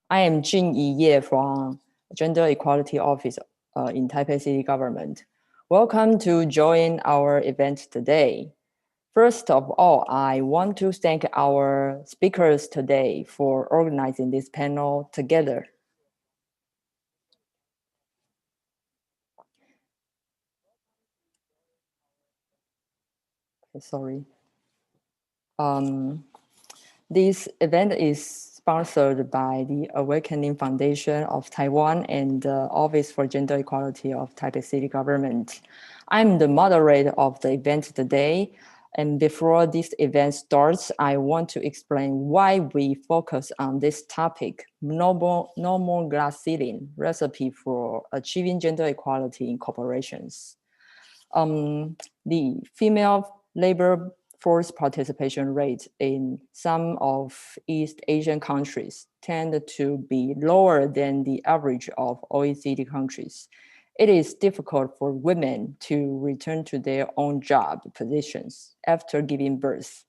I am Jin Ye from Gender Equality Office in Taipei City Government. Welcome to join our event today. First of all, I want to thank our speakers today for organizing this panel together. Sorry. This event is sponsored by the Awakening Foundation of Taiwan and the Office for Gender Equality of Taipei City Government. I'm the moderator of the event today. And before this event starts, I want to explain why we focus on this topic, no more glass ceiling, recipe for achieving gender equality in corporations. The female labor force participation rate in some of East Asian countries tend to be lower than the average of OECD countries. It is difficult for women to return to their own job positions after giving birth.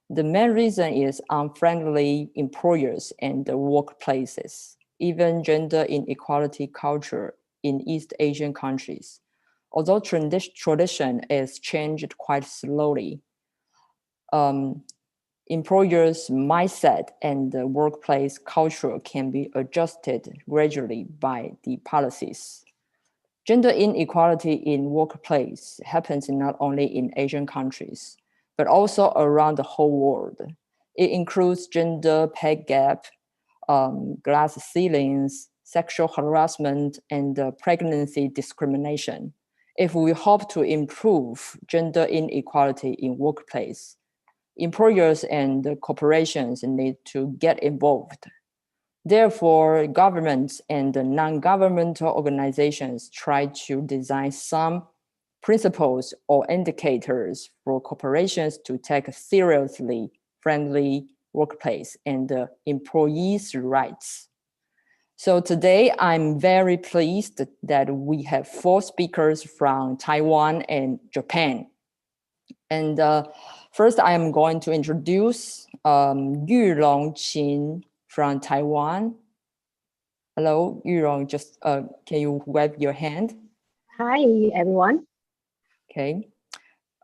The main reason is unfriendly employers and the workplaces, even gender inequality culture in East Asian countries. Although tradition is changed quite slowly, employers' mindset and the workplace culture can be adjusted gradually by the policies. Gender inequality in workplace happens not only in Asian countries, but also around the whole world. It includes gender pay gap, glass ceilings, sexual harassment, and pregnancy discrimination. If we hope to improve gender inequality in workplace, employers and corporations need to get involved. Therefore, governments and non-governmental organizations try to design some principles or indicators for corporations to take seriously friendly workplace and employees' rights. So today, I'm very pleased that we have 4 speakers from Taiwan and Japan. And first, I am going to introduce Yulong Qin from Taiwan. Hello, Yulong, just can you wave your hand? Hi, everyone. Okay.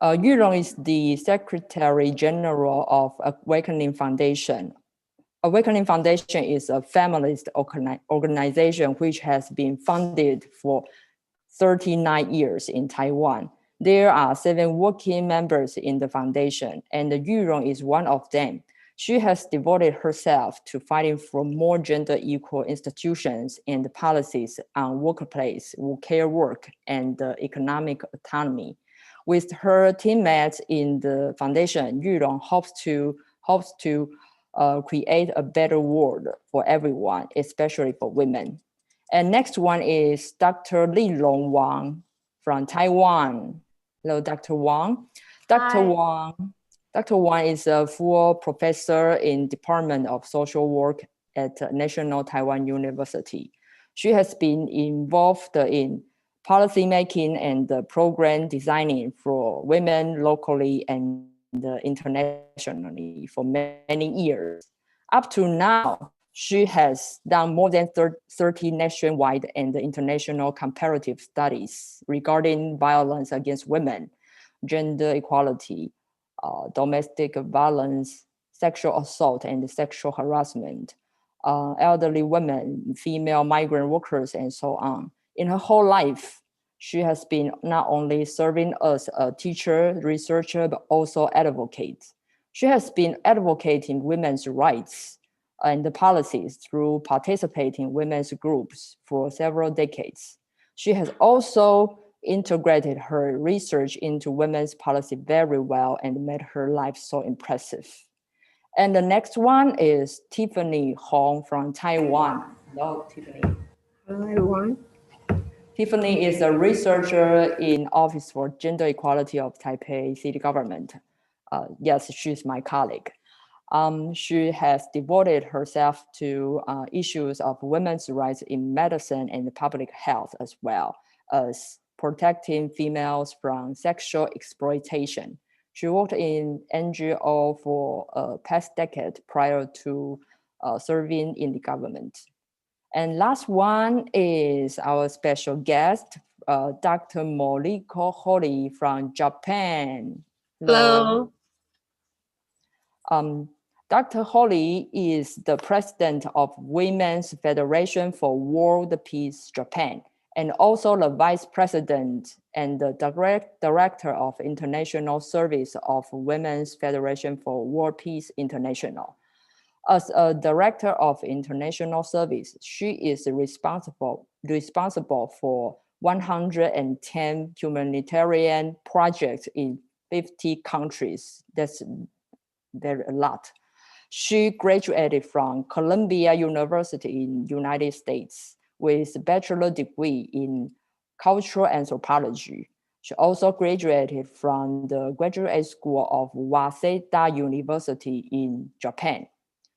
Yulong is the Secretary General of Awakening Foundation. Awakening Foundation is a feminist organization which has been funded for 39 years in Taiwan. There are 7 working members in the foundation, and Yurong is one of them. She has devoted herself to fighting for more gender equal institutions and policies on workplace, care work, and economic autonomy. With her teammates in the foundation, Yurong hopes to create a better world for everyone, especially for women. And next one is Dr. Li Long Wang from Taiwan. Hello, Dr. Wang. Dr. Wang is a full professor in Department of Social Work at National Taiwan University. She has been involved in policymaking and program designing for women locally and internationally for many years. Up to now, she has done more than 30 nationwide and international comparative studies regarding violence against women, gender equality, domestic violence, sexual assault, and sexual harassment, elderly women, female migrant workers, and so on. In her whole life, she has been not only serving as a teacher, researcher, but also advocate. She has been advocating women's rights and the policies through participating women's groups for several decades. She has also integrated her research into women's policy very well and made her life so impressive. And the next one is Tiffany Hong from Taiwan. Hello, Tiffany. Hello, everyone. Tiffany is a researcher in Office for Gender Equality of Taipei City Government. Yes, she's my colleague. She has devoted herself to issues of women's rights in medicine and public health, as well as protecting females from sexual exploitation. She worked in NGO for past decade prior to serving in the government. And last one is our special guest, Dr. Moriko Hori from Japan. Hello. Dr. Hori is the president of Women's Federation for World Peace Japan, and also the vice president and the director of International Service of Women's Federation for World Peace International. As a director of international service, she is responsible for 110 humanitarian projects in 50 countries. That's very a lot. She graduated from Columbia University in United States with a bachelor degree in cultural anthropology. She also graduated from the Graduate School of Waseda University in Japan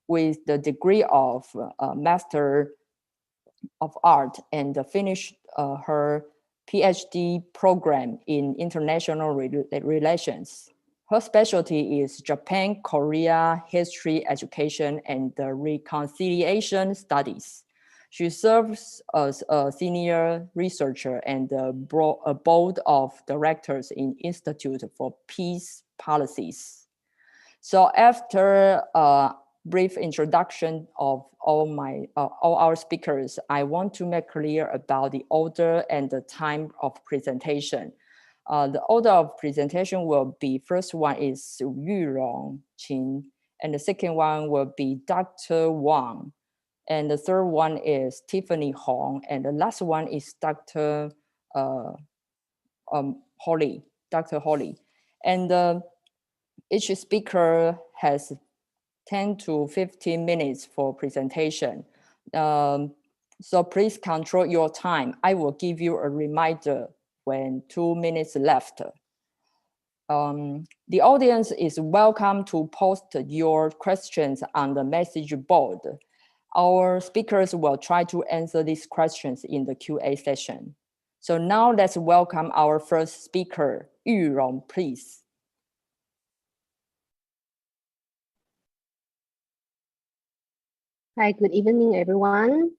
with the degree of Master of Art, and finished her PhD program in international relations. Her specialty is Japan-Korea history education and reconciliation studies. She serves as a senior researcher and a board of directors in Institute for Peace Policies. So after a brief introduction of all our speakers, I want to make clear about the order and the time of presentation. The order of presentation will be, first one is Yurong Qin, and the second one will be Dr. Wang, and the third one is Tiffany Hong, and the last one is Dr. Holly, Dr. Holly. And each speaker has 10 to 15 minutes for presentation. So please control your time. I will give you a reminder when 2 minutes left. The audience is welcome to post your questions on the message board. Our speakers will try to answer these questions in the QA session. So now let's welcome our first speaker, Yurong, please. Hi, good evening, everyone.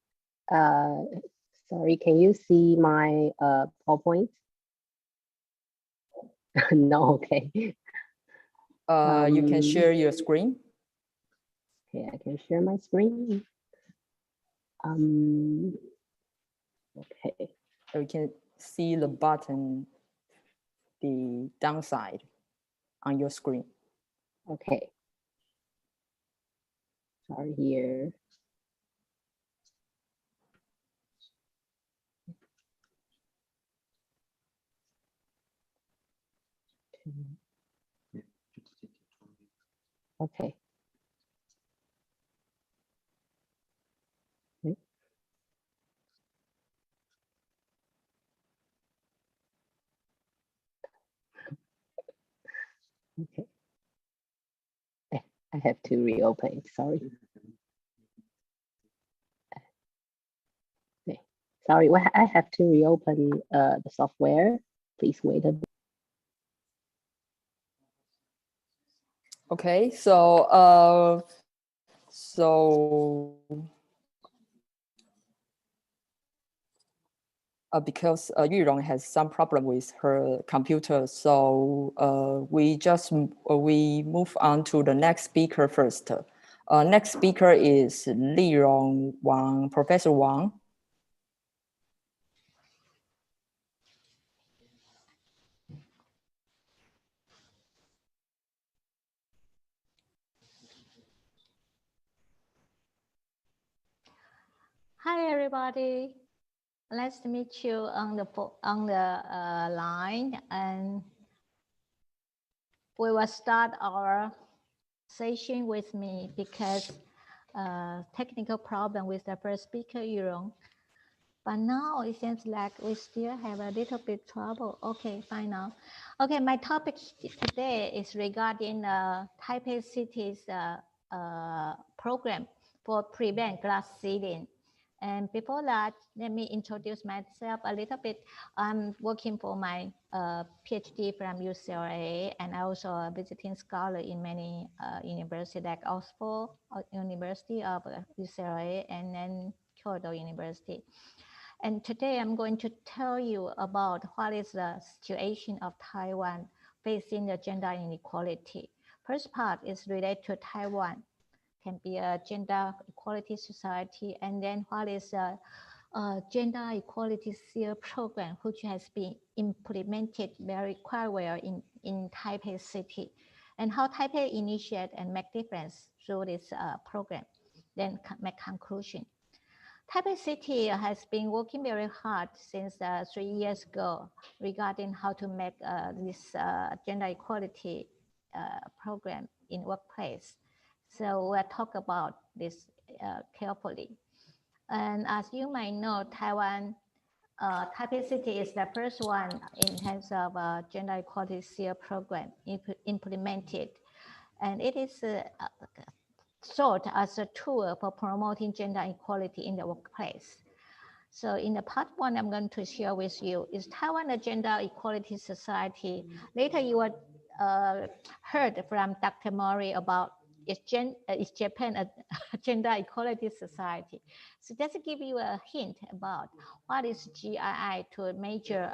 Sorry, can you see my PowerPoint? No, okay. You can share your screen. Okay, I can share my screen. Okay. You can see the button, the downside on your screen. Okay. Sorry here. Okay. Okay. I have to reopen it, sorry. Okay. Sorry, well, I have to reopen the software. Please wait a bit. Okay, so because Yurong has some problem with her computer, so we move on to the next speaker first. Next speaker is Lirong Wang, Professor Wang. Hi, everybody. Nice to meet you on the line, and we will start our session with me because technical problem with the first speaker, Yurong. But now it seems like we still have a little bit trouble. Okay, fine now. Okay, my topic today is regarding Taipei City's program for prevent glass ceiling. And before that, let me introduce myself a little bit. I'm working for my PhD from UCLA, and also a visiting scholar in many universities like Oxford University of UCLA, and then Kyoto University. And today I'm going to tell you about what is the situation of Taiwan facing the gender inequality. First part is related to Taiwan, can be a gender equality society, and then what is a gender equality sphere program which has been implemented quite well in Taipei city, and how Taipei initiate and make difference through this program, then make conclusion. Taipei City has been working very hard since 3 years ago regarding how to make this gender equality program in workplace. So we'll talk about this carefully. And as you might know, Taipei City is the first one in terms of gender equality sphere program implemented. And it is sought as a tool for promoting gender equality in the workplace. So in the part one, I'm going to share with you is Taiwan a gender equality society. Later you will heard from Dr. Mori about is Japan a gender equality society. So just to give you a hint about what is GII to measure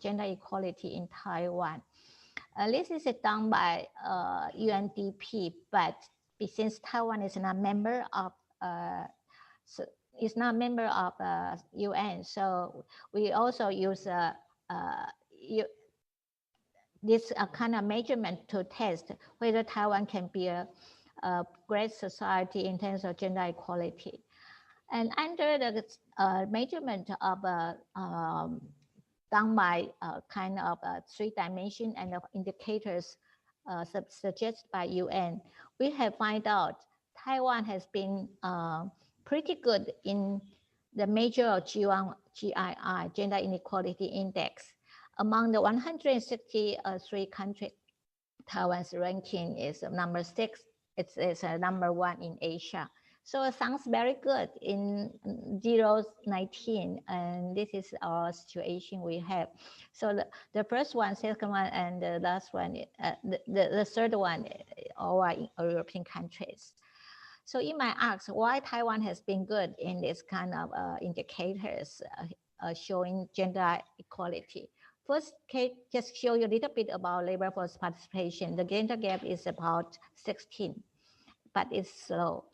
gender equality in Taiwan. This is done by UNDP, but since Taiwan is not member of UN, so we also use this kind of measurement to test whether Taiwan can be a great society in terms of gender equality. And under the measurement of done by kind of 3 dimension and of indicators suggested by UN, we have found out Taiwan has been pretty good in the measure of GII, Gender Inequality Index. Among the 163 countries, Taiwan's ranking is number 6. It's number 1 in Asia. So it sounds very good in 0-19, and this is our situation we have. So the first one, second one, and the last one, the third one, all are in European countries. So you might ask why Taiwan has been good in this kind of indicators showing gender equality. First, just show you a little bit about labor force participation. The gender gap is about 16, but it's slow.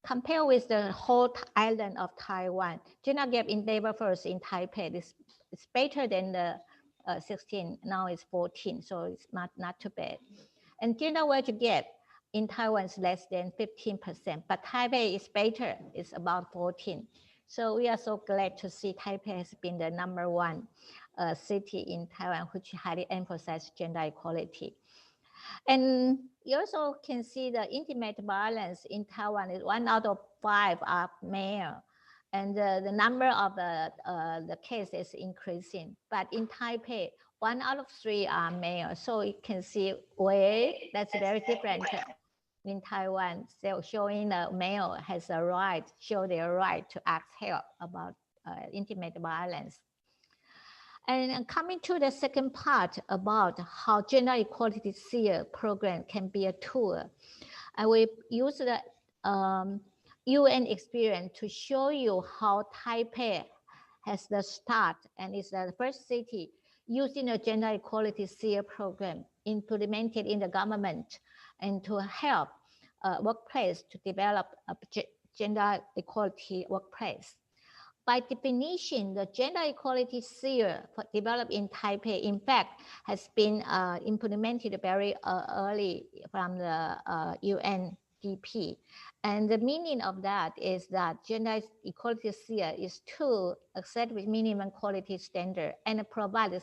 Compare with the whole island of Taiwan, gender gap in labor force in Taipei is better than the 16. Now it's 14, so it's not too bad. And gender wage gap in Taiwan is less than 15%, but Taipei is better. It's about 14. So we are so glad to see Taipei has been the number 1 city in Taiwan which highly emphasizes gender equality. And you also can see the intimate violence in Taiwan is 1 out of 5 are male, and the number of the cases is increasing. But in Taipei, 1 out of 3 are male. So you can see that's very different in Taiwan. So showing the male has a right, show their right to ask help about intimate violence. And coming to the second part about how gender equality sphere program can be a tool, I will use the UN experience to show you how Taipei has the start and is the first city using a gender equality sphere program implemented in the government and to help workplace to develop a gender equality workplace. By definition, the gender equality sphere developed in Taipei, in fact, has been implemented very early from the UNDP. And the meaning of that is that gender equality sphere is to accept with minimum quality standard and provide a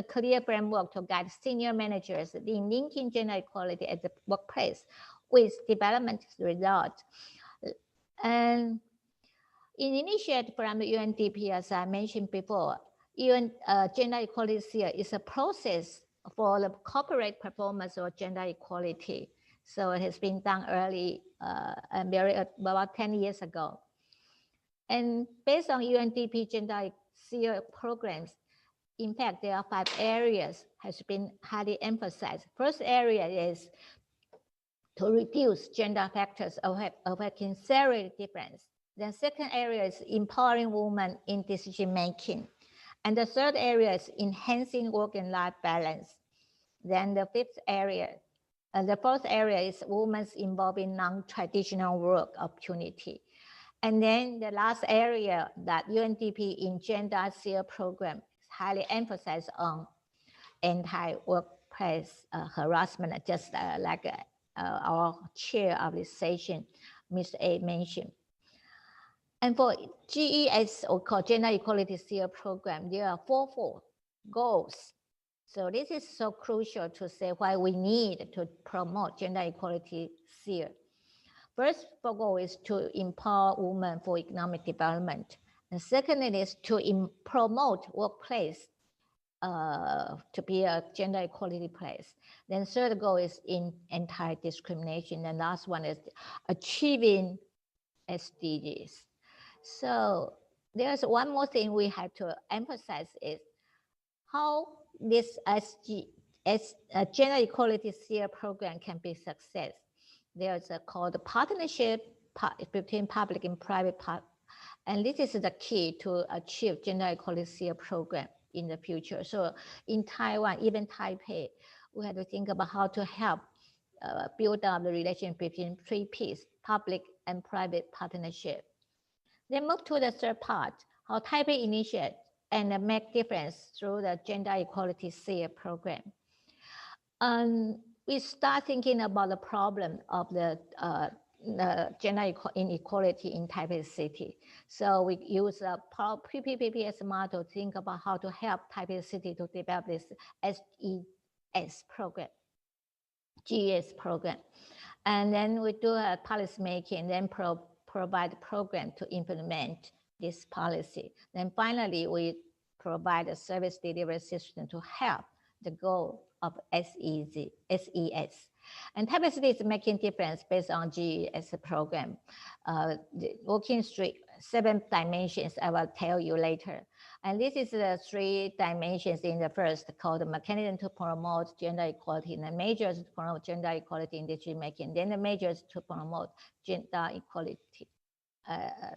clear framework to guide senior managers in linking gender equality at the workplace with development results. And in initiative from the UNDP, as I mentioned before, gender equality sphere is a process for the corporate performance of gender equality. So it has been done early, about 10 years ago. And based on UNDP gender SEER programs, in fact, there are 5 areas has been highly emphasized. First area is to reduce gender factors affecting salary difference. The second area is empowering women in decision making. And the third area is enhancing work and life balance. Then the fourth area is women's involved in non-traditional work opportunity. And then the last area that UNDP in gender SEER program is highly emphasized on anti-workplace harassment, just like our chair of this session, Ms. A mentioned. And for GES, or called Gender Equality SEER program, there are 4 goals. So this is so crucial to say why we need to promote gender equality SEER. First goal is to empower women for economic development. And second is to promote workplace to be a gender equality place. Then third goal is in anti-discrimination. And last one is achieving SDGs. So there's one more thing we have to emphasize is how this gender equality SEER program can be success. There's a called partnership between public and private and this is the key to achieve gender equality SEER program in the future. So in Taiwan, even Taipei, we have to think about how to help build up the relationship between 3 Ps, public and private partnership. Then move to the third part, how Taipei initiate and make difference through the gender equality SEER program. We start thinking about the problem of the gender inequality in Taipei City. So we use a PPPS model to think about how to help Taipei City to develop this SES program, GES program. And then we do a policy making, then provide a program to implement this policy. Then finally, we provide a service delivery system to help the goal of SES. And Taipei City is making difference based on GES program. Working 7 dimensions, I will tell you later. And this is the 3 dimensions in the first called the mechanism to promote gender equality, and the measures to promote gender equality in decision making, then the measures to promote gender equality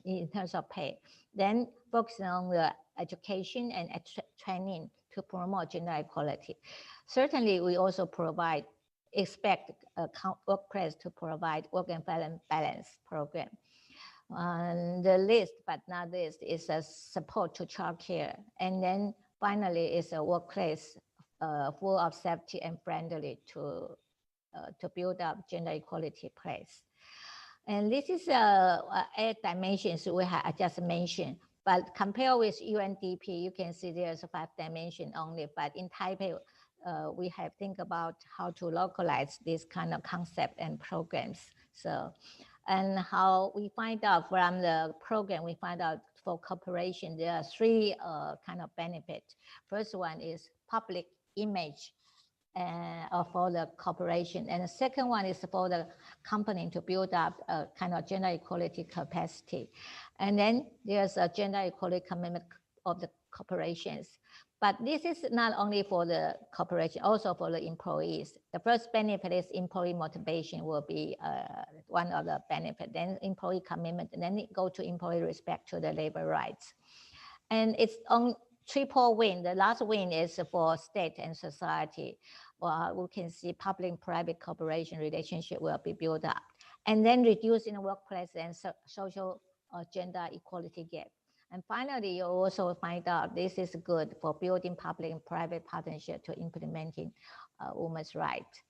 in terms of pay. Then focusing on the education and training to promote gender equality. Certainly, we also expect workplace to provide work and balance program. The list, but not least, is a support to childcare. And then finally is a workplace full of safety and friendly to build up gender equality place. And this is 8 dimensions I just mentioned. But compared with UNDP, you can see there's 5 dimensions only. But in Taipei, we have think about how to localize this kind of concept and programs. So, and how we find out from the program, we find out for corporation, there are 3 kind of benefits. First one is public image for the corporation. And the second one is for the company to build up a kind of gender equality capacity. And then there's a gender equality commitment of the corporations. But this is not only for the corporation, also for the employees. The first benefit is employee motivation will be one of the benefits. Then employee commitment, and then it go to employee respect to the labor rights. And it's on triple win. The last win is for state and society. We can see public and private corporation relationship will be built up. And then reducing the workplace and social gender equality gap. And finally, you also find out this is good for building public and private partnership to implementing women's rights.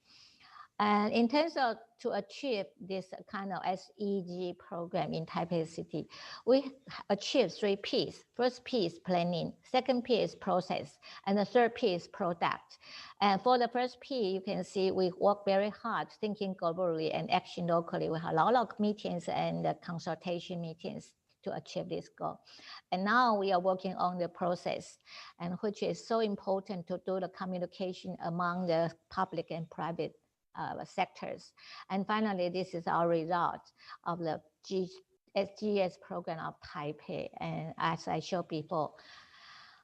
And in terms of to achieve this kind of SEG program in Taipei City, we achieve 3 Ps. First P is planning, second P is process, and the third P is product. And for the first P, you can see we work very hard thinking globally and action locally. We have a lot of meetings and consultation meetings to achieve this goal. And now we are working on the process, and which is so important to do the communication among the public and private sectors. And finally, this is our result of the SGS program of Taipei, and as I showed before.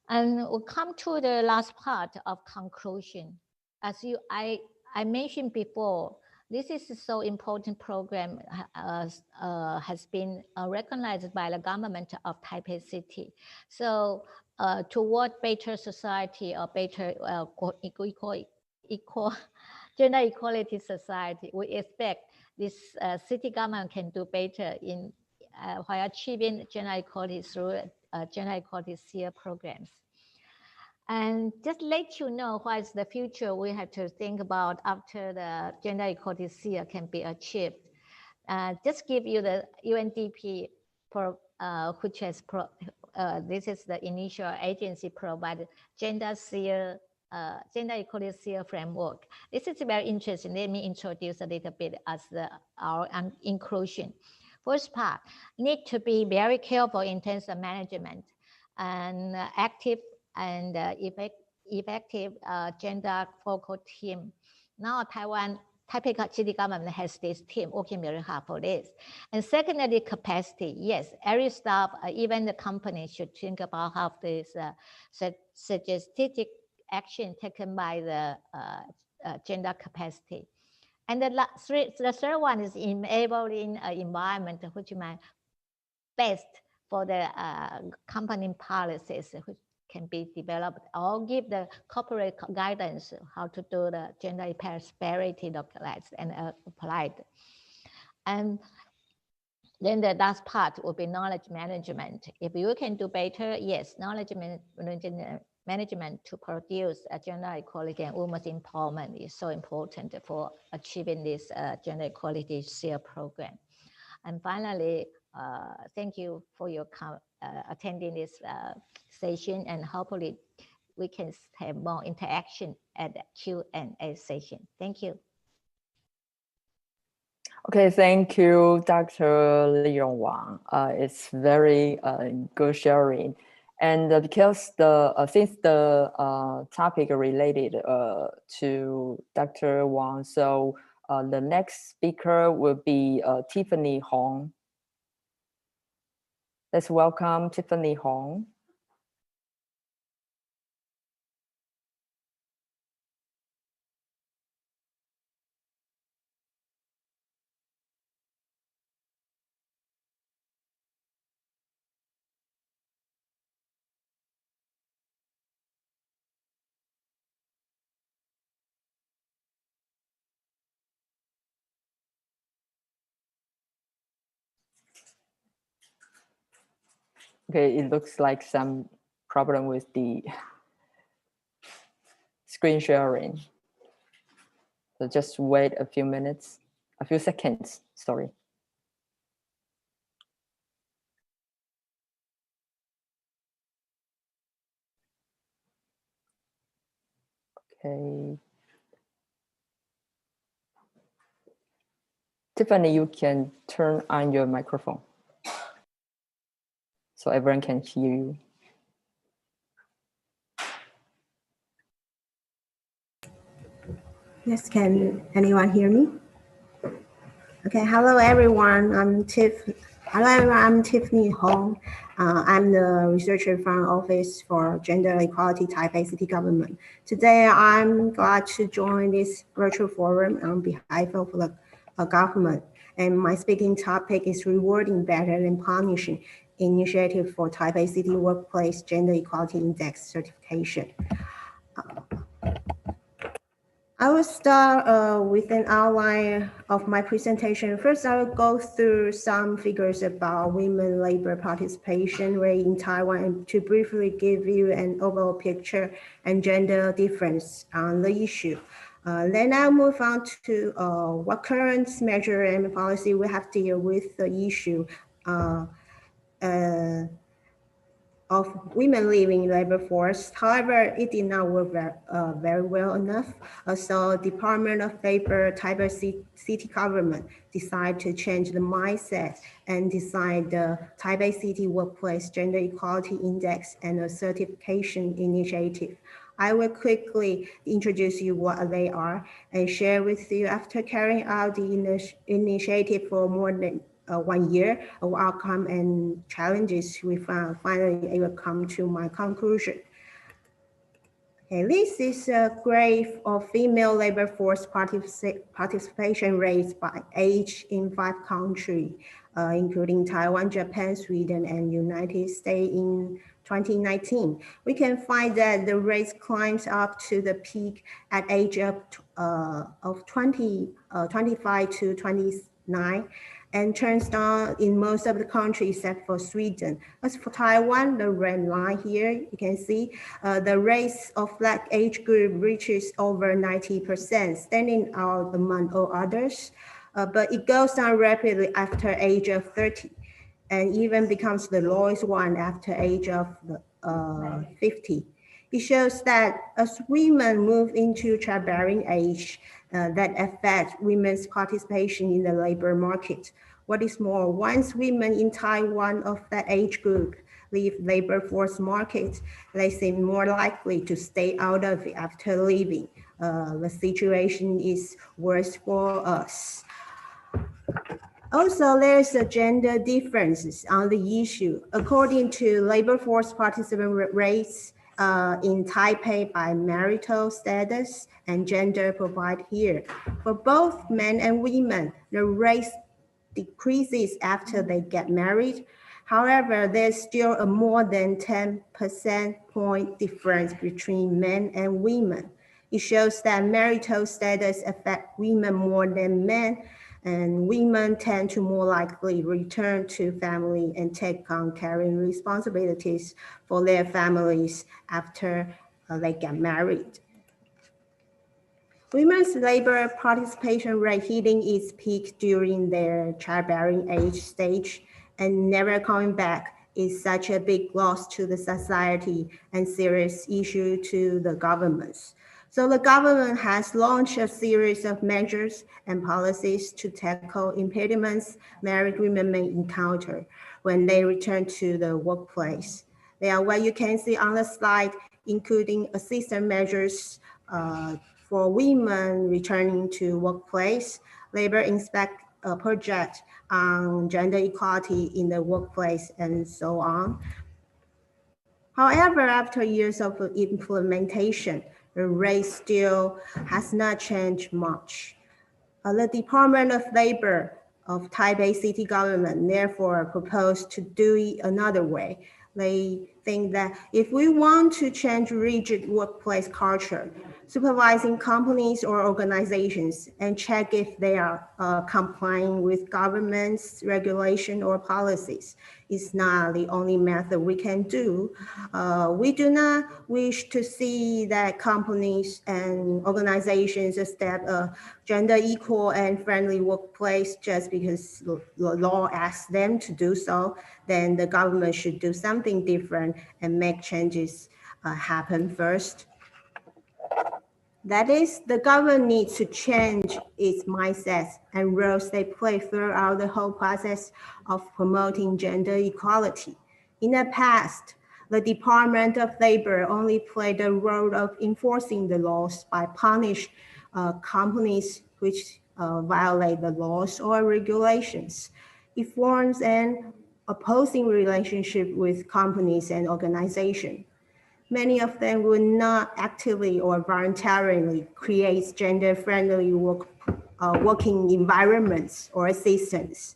And we'll come to the last part of conclusion. As I mentioned before, this is a so important program has been recognized by the government of Taipei City. So toward better society or better equal gender equality society, we expect this city government can do better in while achieving gender equality through gender equality sphere programs. And just let you know what is the future we have to think about after the gender equality sphere can be achieved. Just give you the UNDP, which has this is the initial agency provided gender equality sphere framework. This is very interesting. Let me introduce a little bit as our inclusion. First part, need to be very careful in terms of management and active and effective gender focal team. Now Taipei City government has this team working very hard for this. And secondly, capacity. Yes, every staff, even the company should think about how this strategic action taken by the gender capacity. And the third one is enabling an environment which might best for the company policies which can be developed, or give the corporate guidance how to do the gender prosperity localized and applied. And then the last part will be knowledge management. If you can do better, yes, knowledge management to produce a gender equality and women's empowerment is so important for achieving this gender equality sphere program. And finally, thank you for your attending this session, and hopefully we can have more interaction at the Q&A session. Thank you. Okay, thank you, Dr. Li Rong Wang. It's very good sharing. And because since the topic related to Dr. Wang, so the next speaker will be Tiffany Hong. Let's welcome Tiffany Hong. Okay, it looks like some problem with the screen sharing. So just wait a few minutes, a few seconds, sorry. Okay. Tiffany, you can turn on your microphone so everyone can hear you. Yes, can anyone hear me? Okay, hello everyone. I'm Tiffany Hong. I'm the researcher from Office for Gender Equality, Taipei City Government. Today, I'm glad to join this virtual forum on behalf of the government. And my speaking topic is rewarding better than punishing initiative for Taipei City Workplace Gender Equality Index certification. I will start with an outline of my presentation. First, I will go through some figures about women labor participation rate in Taiwan to briefly give you an overall picture and gender difference on the issue. Then I'll move on to what current measure and policy we have to deal with the issue of women leaving labor force. However, it did not work very well enough. So Department of Labor, Taipei City government decided to change the mindset and design the Taipei City Workplace Gender Equality Index and a certification initiative. I will quickly introduce you what they are and share with you after carrying out the initiative for more than 1 year of outcome and challenges, we finally able to come to my conclusion. Okay, this is a graph of female labor force participation rates by age in 5 countries, including Taiwan, Japan, Sweden, and United States in 2019. We can find that the rates climbs up to the peak at age of 25 to 29, and turns down in most of the countries except for Sweden. As for Taiwan, the red line here, you can see the rates of Black age group reaches over 90%, standing out among all others. But it goes down rapidly after age of 30, and even becomes the lowest one after age of 50. It shows that as women move into childbearing age, that affects women's participation in the labor market. What is more, once women in Taiwan of that age group leave labor force market, they seem more likely to stay out of it after leaving. The situation is worse for us. Also, there's a gender differences on the issue. According to labor force participant rates in Taipei by marital status and gender provided here. For both men and women, the rates decreases after they get married. However, there's still a more than 10% point difference between men and women. It shows that marital status affects women more than men, and women tend to more likely return to family and take on caring responsibilities for their families after they get married. Women's labor participation rate hitting its peak during their childbearing age stage and never coming back is such a big loss to the society and serious issue to the governments. So the government has launched a series of measures and policies to tackle impediments married women may encounter when they return to the workplace. They are what you can see on the slide, including assistance measures for women returning to workplace, labor inspect project on gender equality in the workplace, and so on. However, after years of implementation, the rate still has not changed much. The Department of Labor of Taipei City Government therefore proposed to do it another way. They think that if we want to change rigid workplace culture, supervising companies or organizations and check if they are complying with government's regulation or policies is not the only method we can do. We do not wish to see that companies and organizations establish a gender equal and friendly workplace just because the law asks them to do so. Then the government should do something different and make changes happen first. That is, the government needs to change its mindset and roles they play throughout the whole process of promoting gender equality. In the past, the Department of Labor only played the role of enforcing the laws by punishing companies which violate the laws or regulations. It forms an opposing relationship with companies and organizations. Many of them would not actively or voluntarily create gender-friendly working environments or systems.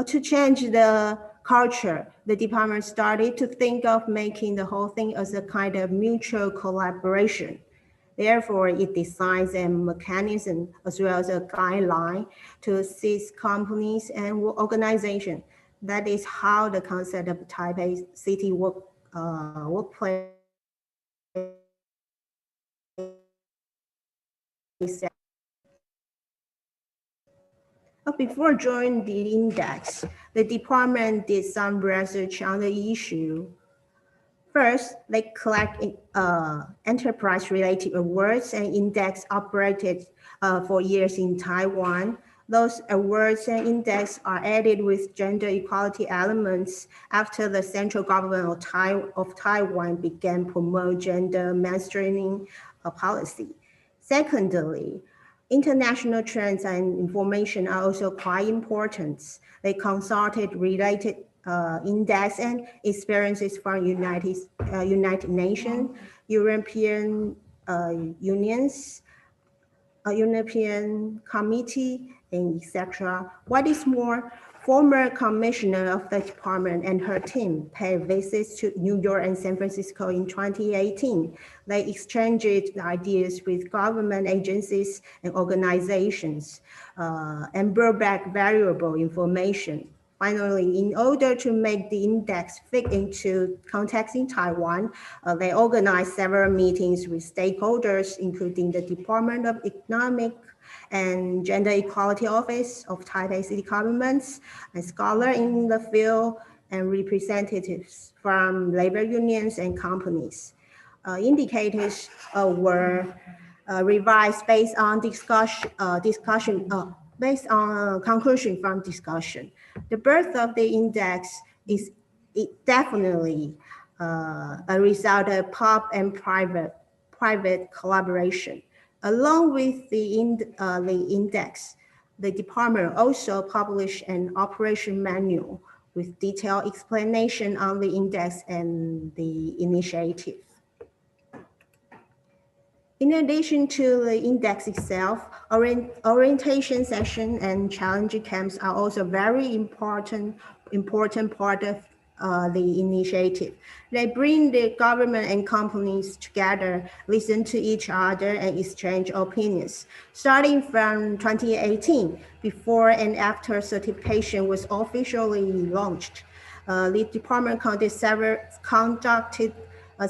To change the culture, the department started to think of making the whole thing as a kind of mutual collaboration. Therefore, it designs a mechanism as well as a guideline to assist companies and organizations. That is how the concept of Taipei City workplace before joining the index, the department did some research on the issue. First, they collect enterprise-related awards and index operated for years in Taiwan. Those awards and index are added with gender equality elements after the central government of Taiwan began promote gender mainstreaming policy. Secondly, International trends and information are also quite important. They consulted related index and experiences from United Nations, European unions, European Committee, and etc. What is more, former commissioner of the department and her team paid visits to New York and San Francisco in 2018. They exchanged ideas with government agencies and organizations and brought back valuable information. Finally, in order to make the index fit into context in Taiwan, they organized several meetings with stakeholders, including the Department of Economic and Gender Equality Office of Taipei City Governments, and scholars in the field, and representatives from labor unions and companies. Indicators were revised based on based on conclusion from discussion. The birth of the index is definitely a result of public and private collaboration. Along with the index, the department also published an operation manual with detailed explanation on the index and the initiative. In addition to the index itself, orientation session and challenge camps are also very important part of the initiative. They bring the government and companies together, listen to each other, and exchange opinions. Starting from 2018, before and after certification was officially launched, the department conducted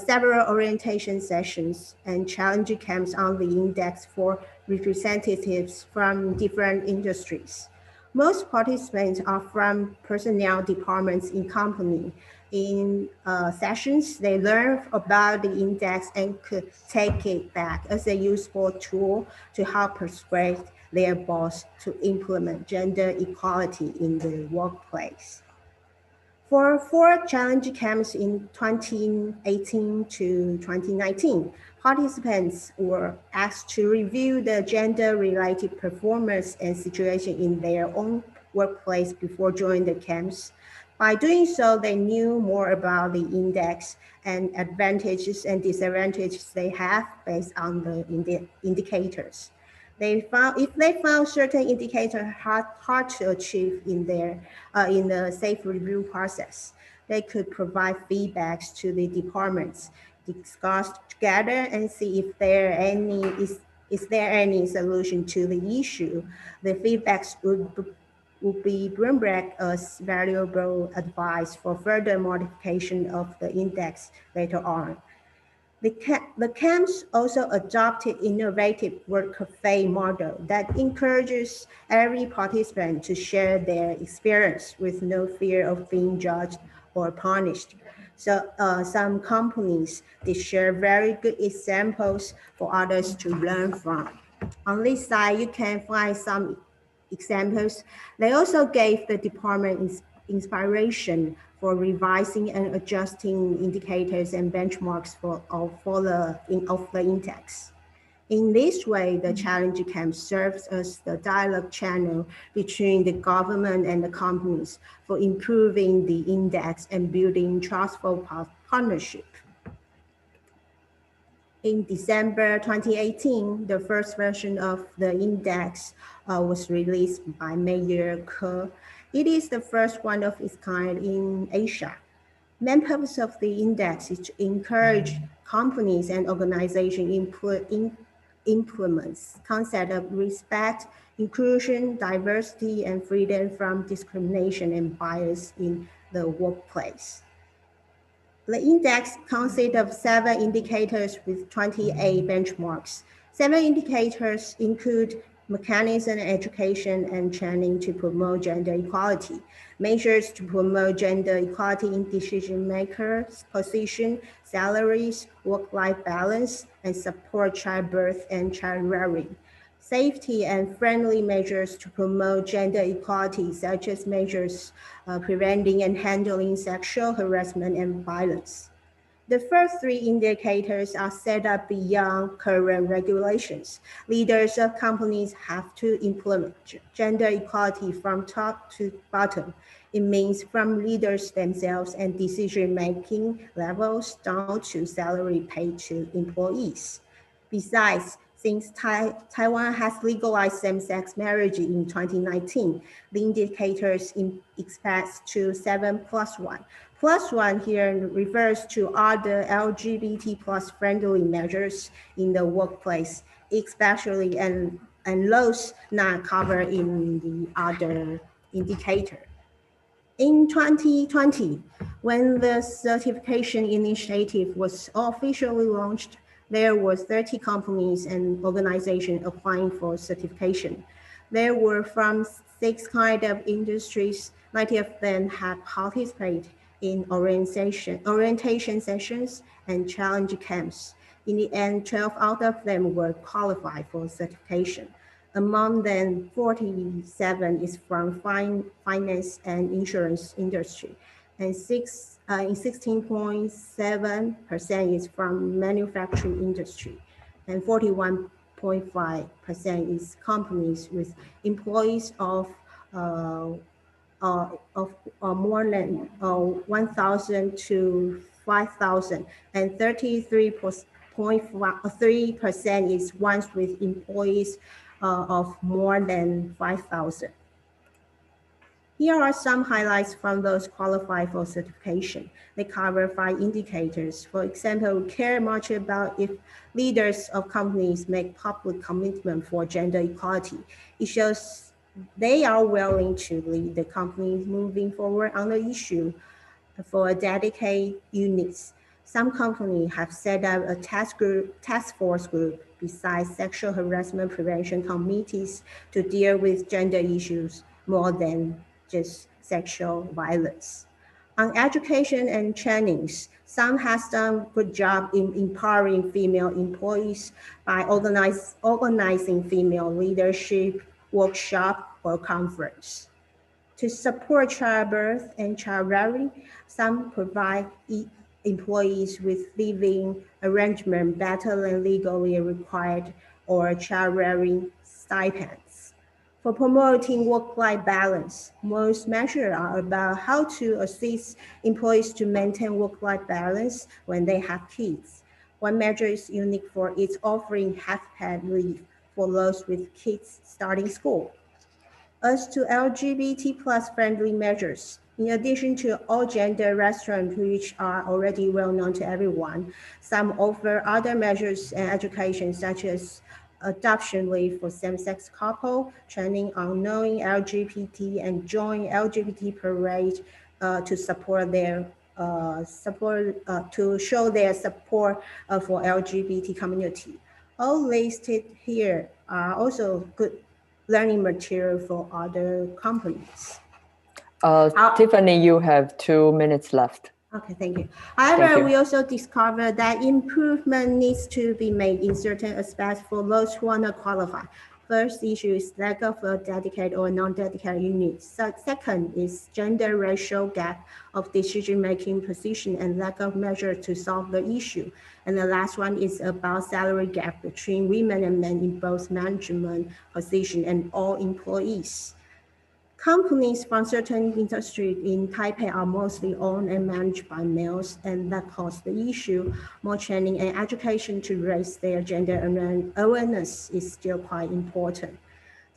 several orientation sessions and challenge camps on the index for representatives from different industries. Most participants are from personnel departments in company. In sessions, they learn about the index and could take it back as a useful tool to help persuade their boss to implement gender equality in the workplace. For 4 challenge camps in 2018 to 2019, participants were asked to review the gender-related performance and situation in their own workplace before joining the camps. By doing so, they knew more about the index and advantages and disadvantages they have based on the indicators. If they found certain indicators hard to achieve in the safe review process, they could provide feedbacks to the departments, discuss together, and see if is there any solution to the issue. The feedbacks would be bring back as valuable advice for further modification of the index later on. The camps also adopted innovative work cafe model that encourages every participant to share their experience with no fear of being judged or punished. So some companies, they share very good examples for others to learn from. On this side, you can find some examples. They also gave the department inspiration for revising and adjusting indicators and benchmarks of the index. In this way, the challenge camp serves as the dialogue channel between the government and the companies for improving the index and building trustful partnership. In December 2018, the first version of the index was released by Mayor Ke. It is the first one of its kind in Asia. Main purpose of the index is to encourage companies and organizations implements concept of respect, inclusion, diversity, and freedom from discrimination and bias in the workplace. The index consists of 7 indicators with 28 benchmarks. 7 indicators include mechanism, education, and training to promote gender equality, measures to promote gender equality in decision makers' position, salaries, work-life balance, and support childbirth and child rearing. Safety and friendly measures to promote gender equality, such as measures preventing and handling sexual harassment and violence. The first three indicators are set up beyond current regulations. Leaders of companies have to implement gender equality from top to bottom. It means from leaders themselves and decision-making levels down to salary paid to employees. Besides, since Taiwan has legalized same-sex marriage in 2019, the indicators expand to 7+1. +1 here refers to other LGBT plus friendly measures in the workplace, especially and those not covered in the other indicator. In 2020, when the certification initiative was officially launched, there were 30 companies and organizations applying for certification. There were from 6 kinds of industries. 90 of them had participated in orientation sessions and challenge camps. In the end, 12 out of them were qualified for certification. Among them, 47 is from finance and insurance industry, and 16.7% is from manufacturing industry, and 41.5% is companies with employees of more than 1,000 to 5,000, and 33.3% is ones with employees of more than 5,000. Here are some highlights from those qualified for certification. They cover 5 indicators. For example, we care much about if leaders of companies make public commitment for gender equality. It shows they are willing to lead the companies moving forward on the issue for dedicated units. Some companies have set up a task force group besides sexual harassment prevention committees to deal with gender issues more than just sexual violence. On education and trainings, some has done a good job in empowering female employees by organizing female leadership workshop or conference. To support childbirth and child rearing, some provide employees with living arrangement better than legally required or child rearing stipends. For promoting work-life balance, most measures are about how to assist employees to maintain work-life balance when they have kids. One measure is unique for its offering half-paid leave for those with kids starting school. As to LGBT plus friendly measures, in addition to all gender restaurants which are already well known to everyone, some offer other measures and education such as adoption leave for same-sex couple, training on knowing LGBT, and join LGBT parade to support their to show their support for LGBT community. All listed here are also good learning material for other companies. Tiffany, you have 2 minutes left. Okay, thank you. However, we also discovered that improvement needs to be made in certain aspects for those who are not qualified. First issue is lack of a dedicated or non-dedicated unit. Second is gender racial gap of decision-making position and lack of measure to solve the issue. And the last one is about salary gap between women and men in both management position and all employees. Companies from certain industries in Taipei are mostly owned and managed by males, and that caused the issue. More training and education to raise their gender awareness is still quite important.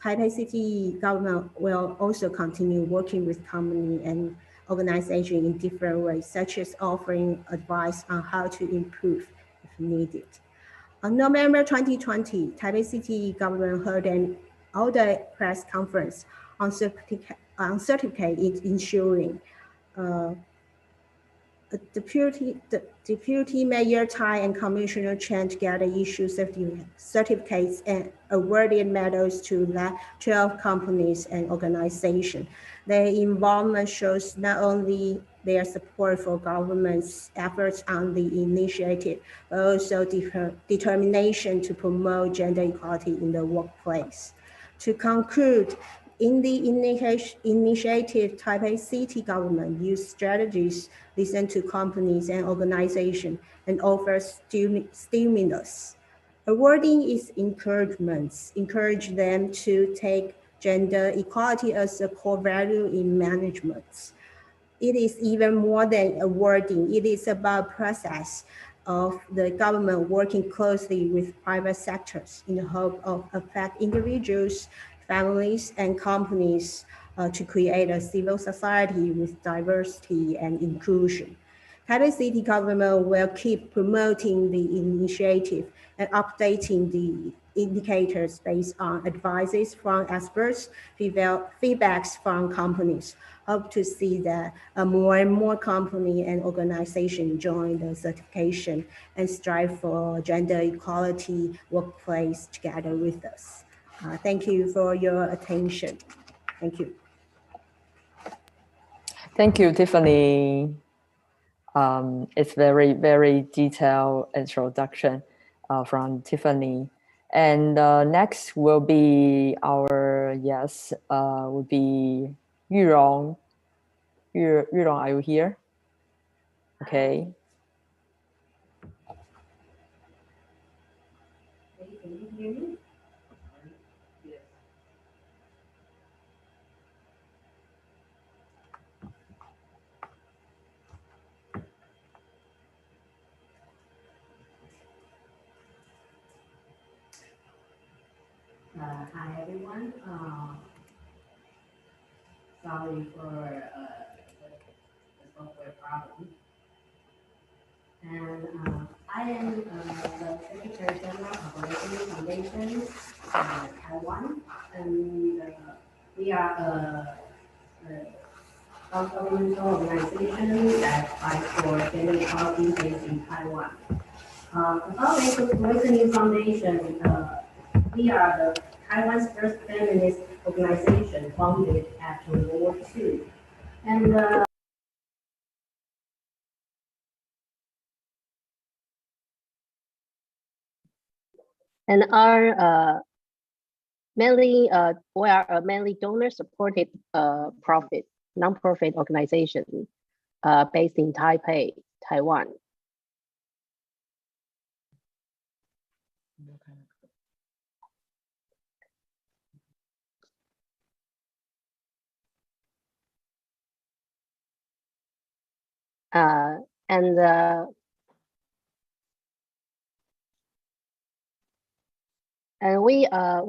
Taipei City government will also continue working with companies and organizations in different ways, such as offering advice on how to improve if needed. On November 2020, Taipei City government held an all-day press conference on certificate ensuring. Deputy Mayor Tai and Commissioner Chen together issued certificates and awarded medals to 12 companies and organizations. Their involvement shows not only their support for government's efforts on the initiative, but also determination to promote gender equality in the workplace. To conclude, In the initiative, Taipei city government use strategies, listen to companies and organizations, and offer stimulus. Awarding is encouragements, encourage them to take gender equality as a core value in management. It is even more than awarding. It is about process of the government working closely with private sectors in the hope of affect individuals, families, and companies to create a civil society with diversity and inclusion. Taipei City government will keep promoting the initiative and updating the indicators based on advices from experts, feedbacks from companies. Hope to see that more and more company and organizations join the certification and strive for gender equality workplace together with us. Thank you for your attention. Thank you. Thank you, Tiffany. It's very, very detailed introduction from Tiffany. And next will be our, yes, will be Yurong. Yurong, are you here? Okay. Can you hear me? Hi everyone. Sorry for the software problem. And I am the Secretary General of Awakening Foundation, Taiwan, and we are a non-governmental organization that fights for gender equality based in Taiwan. About Awakening Foundation, we are the Taiwan's first feminist organization founded after World War II. And our we are a mainly donor-supported non-profit organization based in Taipei, Taiwan. And we are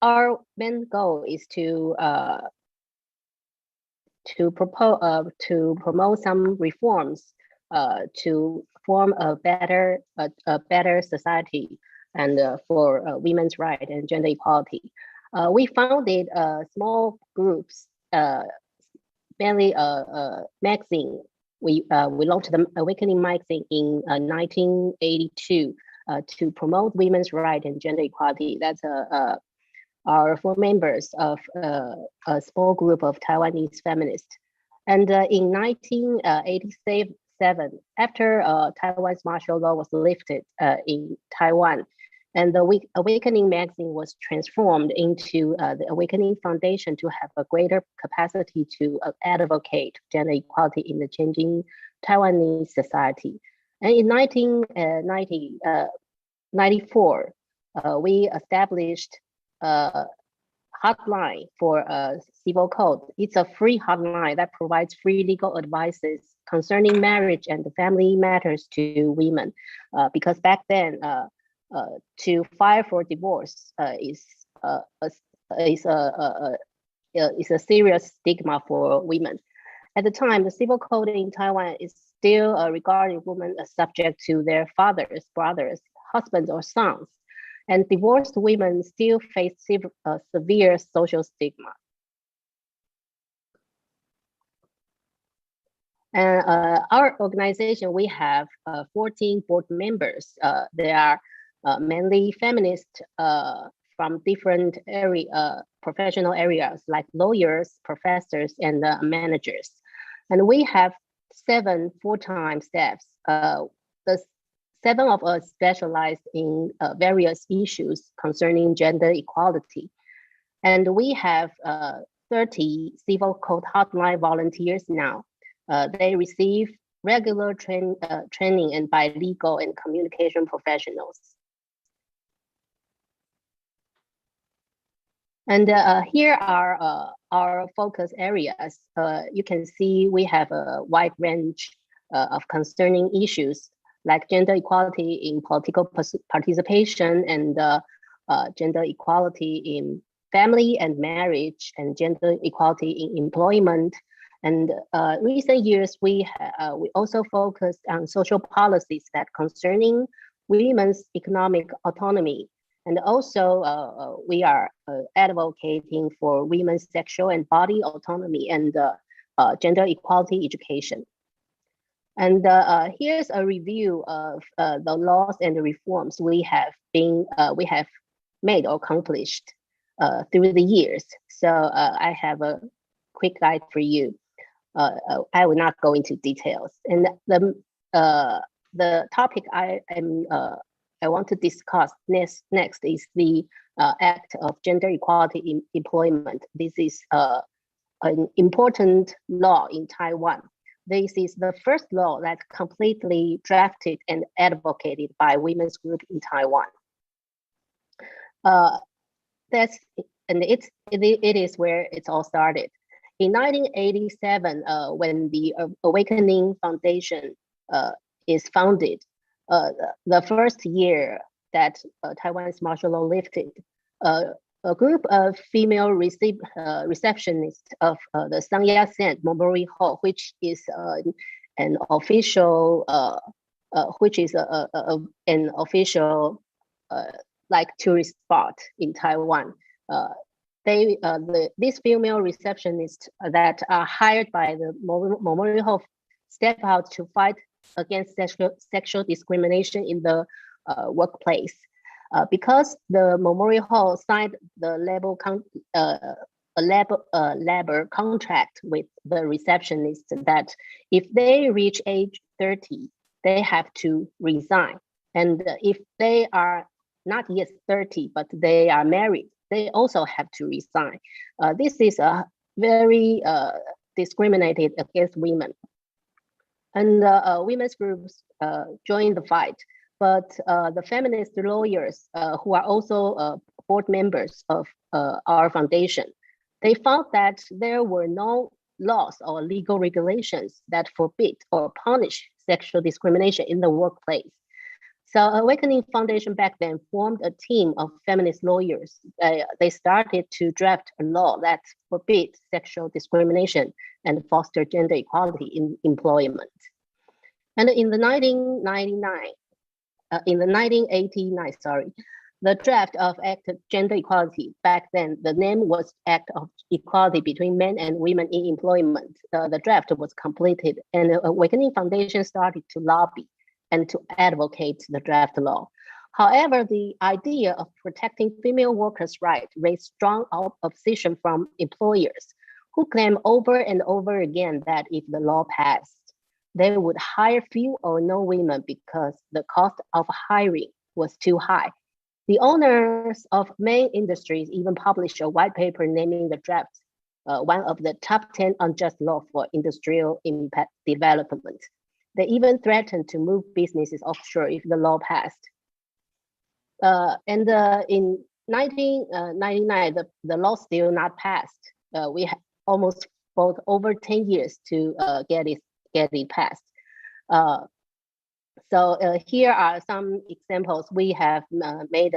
our main goal is to promote some reforms to form a better society and for women's rights and gender equality. We founded small groups, mainly magazine. We launched the Awakening magazine in 1982 to promote women's rights and gender equality. That's our 4 members of a small group of Taiwanese feminists. And in 1987, after Taiwan's martial law was lifted in Taiwan, and the Awakening magazine was transformed into the Awakening Foundation to have a greater capacity to advocate gender equality in the changing Taiwanese society. And in 1994, we established a hotline for civil code. It's a free hotline that provides free legal advices concerning marriage and family matters to women. Because back then, to file for divorce is a serious stigma for women. At the time, the civil code in Taiwan is still regarding women as subject to their fathers, brothers, husbands, or sons. And divorced women still face severe social stigma. And our organization, we have 14 board members. They are mainly feminists from different professional areas like lawyers, professors, and managers. And we have 7 full-time staffs. The 7 of us specialize in various issues concerning gender equality. And we have 30 civil code hotline volunteers now. They receive regular training and by legal and communication professionals. And here are our focus areas. You can see we have a wide range of concerning issues like gender equality in political participation and gender equality in family and marriage and gender equality in employment. And recent years, we also focused on social policies that concerning women's economic autonomy. And also we are advocating for women's sexual and body autonomy and gender equality education. And here's a review of the laws and the reforms we have made or accomplished through the years. So I have a quick guide for you. I will not go into details. And the topic I want to discuss next is the Act of Gender Equality in Employment. This is an important law in Taiwan. This is the first law that's completely drafted and advocated by women's group in Taiwan. It is where it's all started. In 1987, when the Awakening Foundation is founded, the first year that Taiwan's martial law lifted, a group of female receptionists of the Sun Yat-sen Memorial Hall, which is an official, like tourist spot in Taiwan. These female receptionists that are hired by the Memorial Hall step out to fight against sexual discrimination in the workplace. Because the Memorial Hall signed the labor contract with the receptionists that if they reach age 30, they have to resign. And if they are not yet 30, but they are married, they also have to resign. This is a very discriminated against women. And women's groups joined the fight. But the feminist lawyers who are also board members of our foundation, they found that there were no laws or legal regulations that forbid or punish sexual discrimination in the workplace. So Awakening Foundation back then formed a team of feminist lawyers. They started to draft a law that forbids sexual discrimination and foster gender equality in employment. And in the 1989, the draft of Act of Gender Equality, back then, the name was Act of Equality between Men and Women in Employment. The draft was completed and Awakening Foundation started to lobby and to advocate the draft law. However, the idea of protecting female workers' rights raised strong opposition from employers who claimed over and over again that if the law passed, they would hire few or no women because the cost of hiring was too high. The owners of main industries even published a white paper naming the draft one of the top 10 unjust laws for industrial impact development. They even threatened to move businesses offshore if the law passed. In 1999, the law still not passed. We almost fought over 10 years to get it passed. So here are some examples. We have made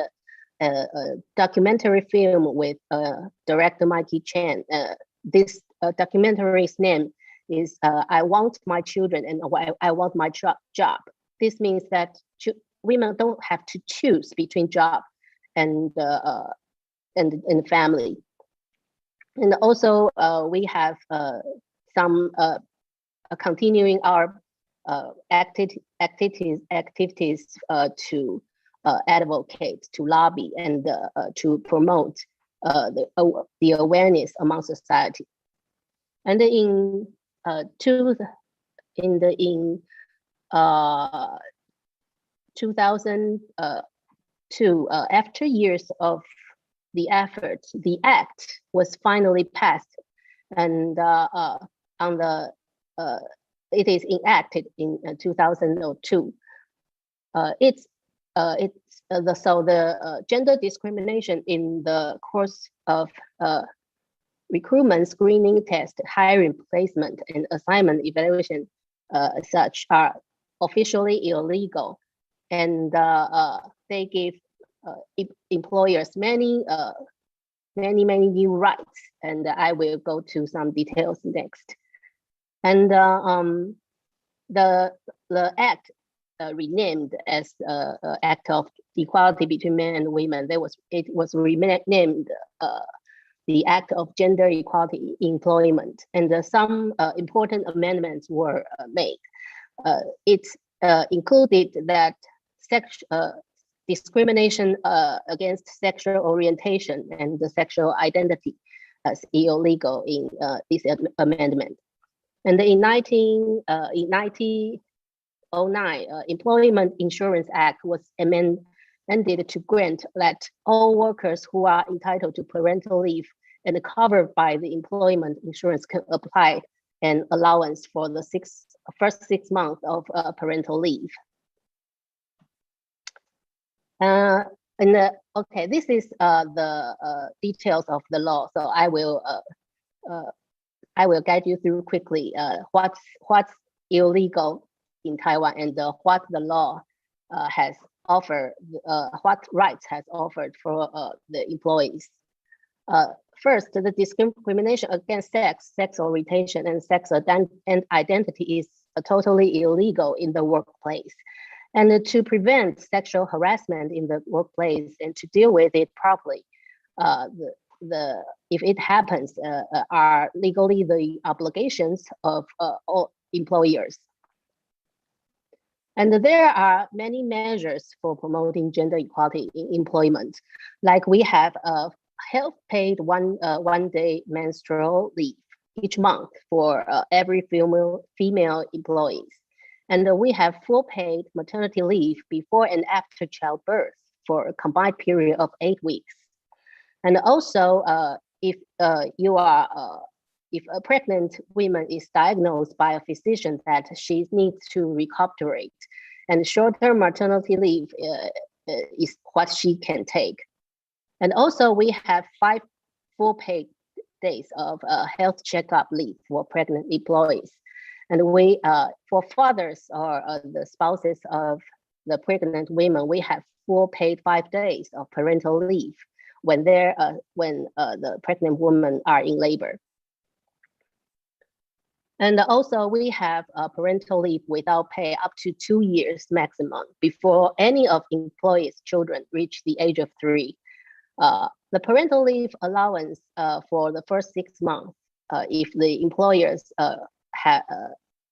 a documentary film with director Mikey Chan. This documentary's name is I Want My Children and I Want My Job. This means that women don't have to choose between job and family. And also we have some continuing our activities to advocate, to lobby, and to promote the awareness among society. And in 2002, after years of the effort, the act was finally passed, and it is enacted in 2002. The gender discrimination in the course of recruitment, screening test, hiring, placement, and assignment evaluation such are officially illegal, and they give employers many new rights, and I will go to some details next. And the act renamed as Act of Equality Between Men and Women. It was renamed the Act of Gender Equality in Employment, and some important amendments were made. It included that discrimination against sexual orientation and the sexual identity as illegal in this amendment. And in 1909, Employment Insurance Act was amended to grant that all workers who are entitled to parental leave and covered by the employment insurance can apply an allowance for the first 6 months of parental leave. Okay, this is the details of the law. So I will guide you through quickly what's illegal in Taiwan and what the law has offered, what rights has offered for the employees. First, the discrimination against sex orientation, and sex identity is totally illegal in the workplace. And to prevent sexual harassment in the workplace and to deal with it properly, if it happens, are legally the obligations of all employers. And there are many measures for promoting gender equality in employment. Like we have a health-paid one day menstrual leave each month for every female employees. And we have full paid maternity leave before and after childbirth for a combined period of 8 weeks. And also, if a pregnant woman is diagnosed by a physician that she needs to recuperate, and short-term maternity leave is what she can take. And also, we have 5 full paid days of health checkup leave for pregnant employees. And we, for fathers or the spouses of the pregnant women, we have full paid 5 days of parental leave when the pregnant women are in labor. And also we have parental leave without pay up to 2 years maximum before any of employees' children reach the age of 3. The parental leave allowance for the first 6 months, if the employers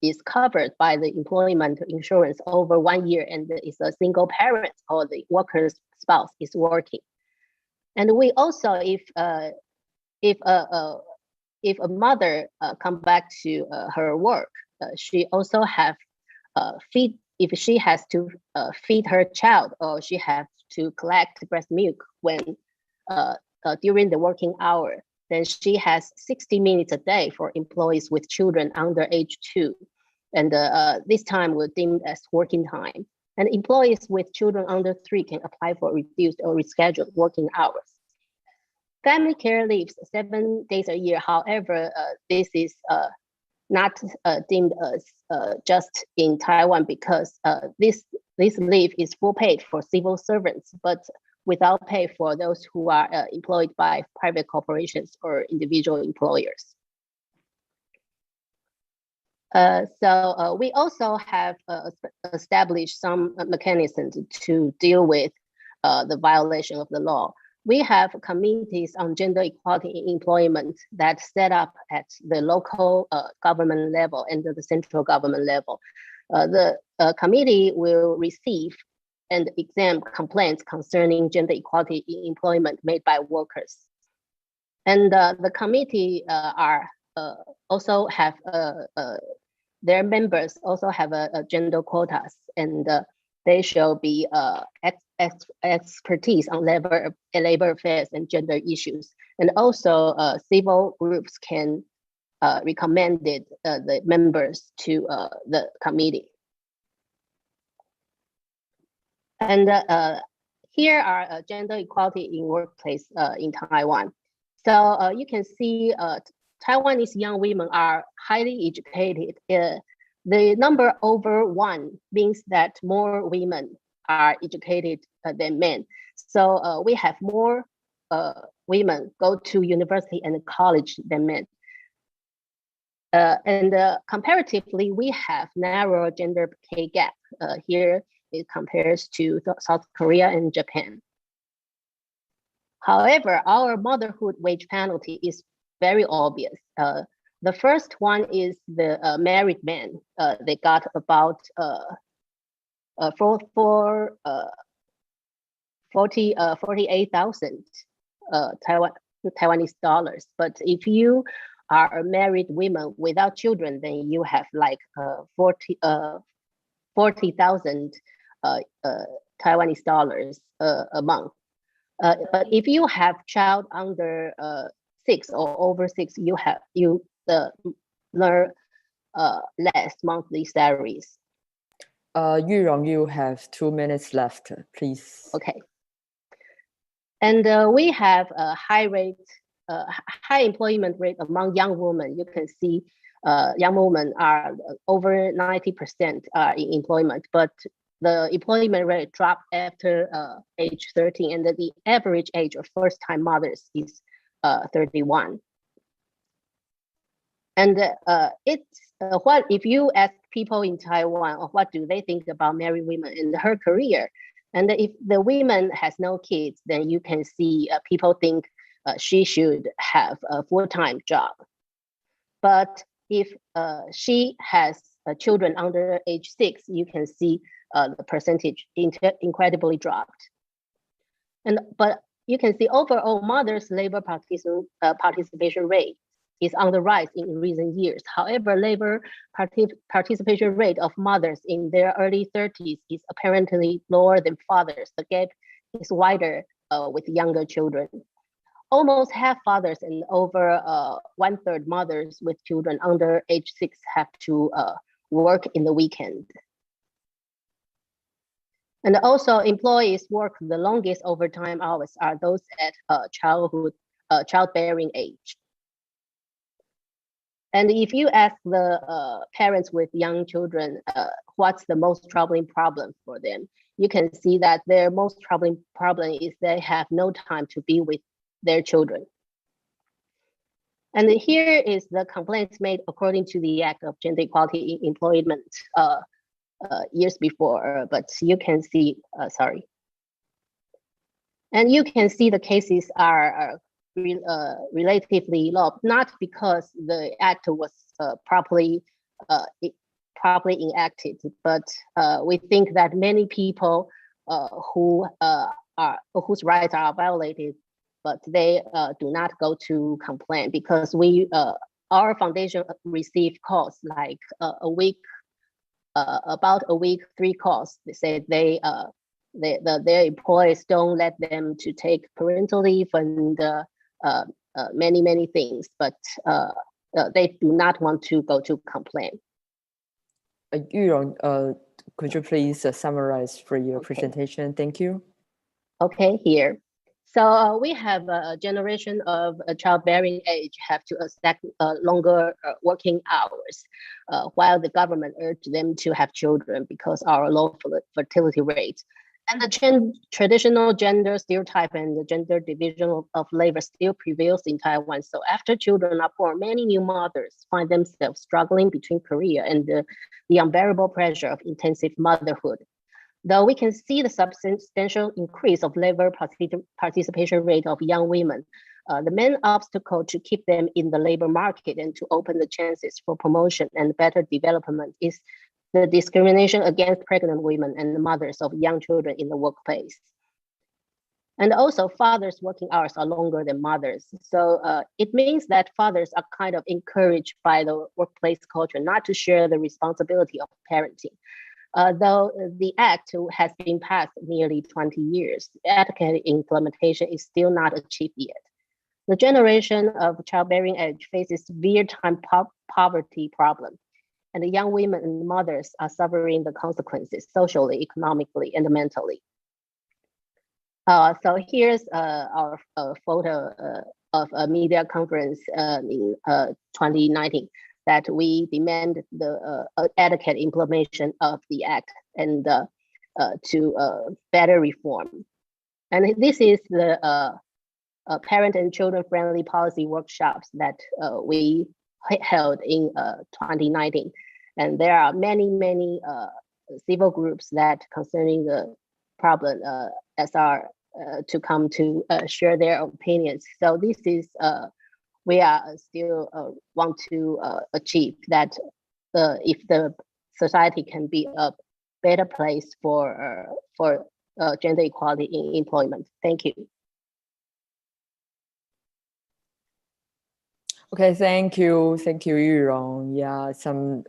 is covered by the employment insurance over 1 year and is a single parent or the worker's spouse is working. And we also, if a mother come back to her work, she also have if she has to feed her child, or she has to collect breast milk when during the working hour, then she has 60 minutes a day for employees with children under age 2. And this time will deemed as working time. And employees with children under 3 can apply for reduced or rescheduled working hours. Family care leaves 7 days a year. However, this is not deemed as just in Taiwan, because this leave is full paid for civil servants, but without pay for those who are employed by private corporations or individual employers. So we also have established some mechanisms to deal with the violation of the law. We have committees on gender equality in employment that set up at the local government level and the central government level. The committee will receive and examine complaints concerning gender equality in employment made by workers. And the committee are also have their members also have a gender quotas, and they shall be expertise on labor affairs and gender issues. And also civil groups can recommend the members to the committee. And here are gender equality in workplace in Taiwan. So you can see Taiwanese young women are highly educated. The number over 1 means that more women are educated than men. So we have more women go to university and college than men. And comparatively, we have narrow gender pay gap. Here it compares to South Korea and Japan. However, our motherhood wage penalty is very obvious. The first one is the married men. They got about 48,000 Taiwanese dollars. But if you are a married woman without children, then you have like 40,000 Taiwanese dollars a month. But if you have child under 6 or over 6, you learn less monthly salaries. Yurong, you have 2 minutes left, please. Okay. And we have a high employment rate among young women. You can see young women are over 90% in employment, but the employment rate dropped after age 13, and the average age of first-time mothers is 31. And what if you ask people in Taiwan, what do they think about married women and her career? And if the woman has no kids, then you can see people think she should have a full-time job. But if she has children under age 6, you can see the percentage incredibly dropped. But you can see overall mothers' labor participation rate is on the rise in recent years. However, labor participation rate of mothers in their early 30s is apparently lower than fathers. The gap is wider with younger children. Almost half fathers and over 1/3 mothers with children under age 6 have to work in the weekend. And also employees work the longest overtime hours are those at childbearing age. And if you ask the parents with young children, what's the most troubling problem for them, you can see that their most troubling problem is they have no time to be with their children. And here is the complaints made according to the Act of Gender Equality in Employment years before, but you can see, sorry. And you can see the cases are relatively low, not because the act was properly enacted, but we think that many people whose rights are violated, but they do not go to complain because our foundation received calls like about a week, 3 calls. They said their employees don't let them to take parental leave and many things, but they do not want to go to complain. Yurong, could you please summarize for your presentation? Thank you. Okay, here. So we have a generation of childbearing age have to accept longer working hours, while the government urged them to have children because our low fertility rate. And the traditional gender stereotype and the gender division of labor still prevails in Taiwan. So after children are born, many new mothers find themselves struggling between career and the unbearable pressure of intensive motherhood. Though we can see the substantial increase of labor participation rate of young women, the main obstacle to keep them in the labor market and to open the chances for promotion and better development is the discrimination against pregnant women and the mothers of young children in the workplace. And also fathers' working hours are longer than mothers. So it means that fathers are kind of encouraged by the workplace culture not to share the responsibility of parenting. Though the act has been passed nearly 20 years, adequate implementation is still not achieved yet. The generation of childbearing age faces severe time poverty problem, and the young women and mothers are suffering the consequences socially, economically, and mentally. So here's our photo of a media conference in 2019 that we demand the adequate implementation of the act and to better reform. And this is the parent and children friendly policy workshops that we held in 2019. And there are many civil groups that concerning the problem are to come to share their opinions. So this is we are still want to achieve that if the society can be a better place for gender equality in employment. Thank you. Okay, thank you, Yurong. Yeah, some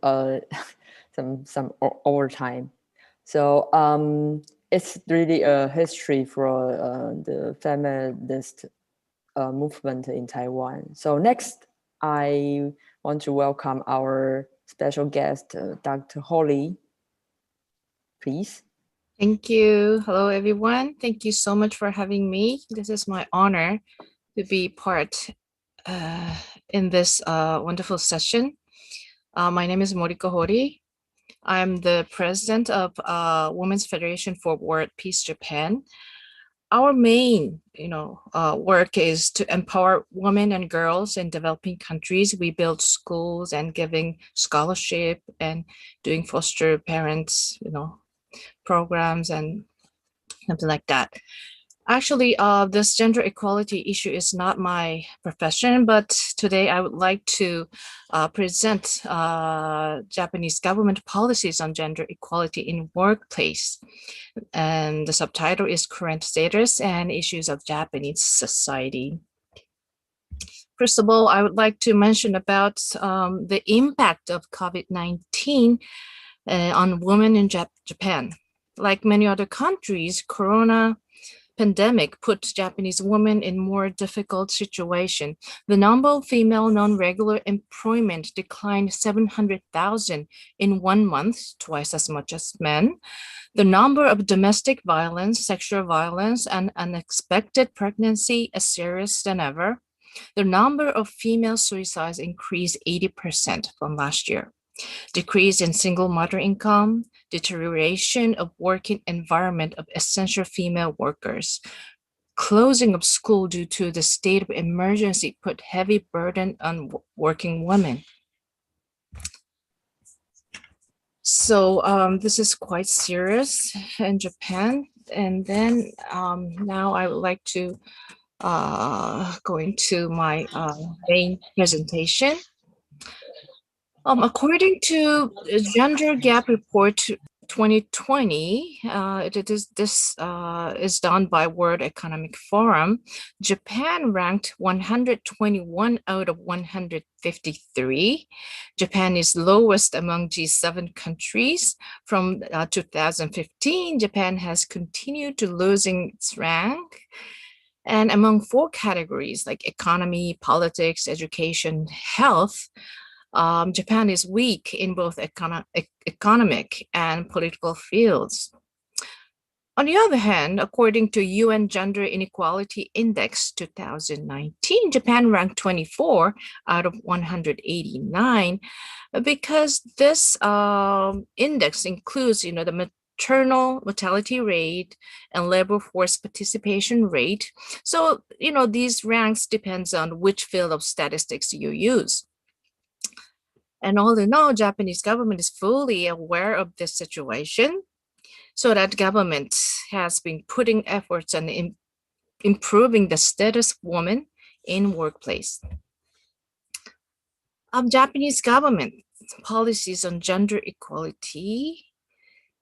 overtime. So it's really a history for the feminist movement in Taiwan. So next, I want to welcome our special guest, Dr. Holly. Please. Thank you. Hello, everyone. Thank you so much for having me. This is my honor to be part in this wonderful session. My name is Moriko Hori. I'm the president of Women's Federation for World Peace Japan. Our main, work is to empower women and girls in developing countries. We build schools and giving scholarship and doing foster parents, programs and something like that. Actually, this gender equality issue is not my profession, but today I would like to present Japanese government policies on gender equality in workplace. And the subtitle is Current Status and Issues of Japanese Society. First of all, I would like to mention about the impact of COVID-19 on women in Japan. Like many other countries, Corona pandemic put Japanese women in more difficult situation. The number of female non-regular employment declined 700,000 in 1 month, twice as much as men. The number of domestic violence, sexual violence, and unexpected pregnancy is serious than ever. The number of female suicides increased 80% from last year. Decrease in single mother income, deterioration of working environment of essential female workers, closing of school due to the state of emergency put heavy burden on working women. So this is quite serious in Japan. And then now I would like to go into my main presentation. According to Gender Gap Report 2020, this is done by World Economic Forum. Japan ranked 121 out of 153. Japan is lowest among G7 countries. From 2015, Japan has continued to losing its rank. And among 4 categories like economy, politics, education, health, Japan is weak in both economic and political fields. On the other hand, according to UN Gender Inequality Index 2019, Japan ranked 24 out of 189 because this index includes, the maternal mortality rate and labor force participation rate. So, these ranks depends on which field of statistics you use. And all in all, Japanese government is fully aware of this situation, so that government has been putting efforts on improving the status of women in workplace. Japanese government policies on gender equality.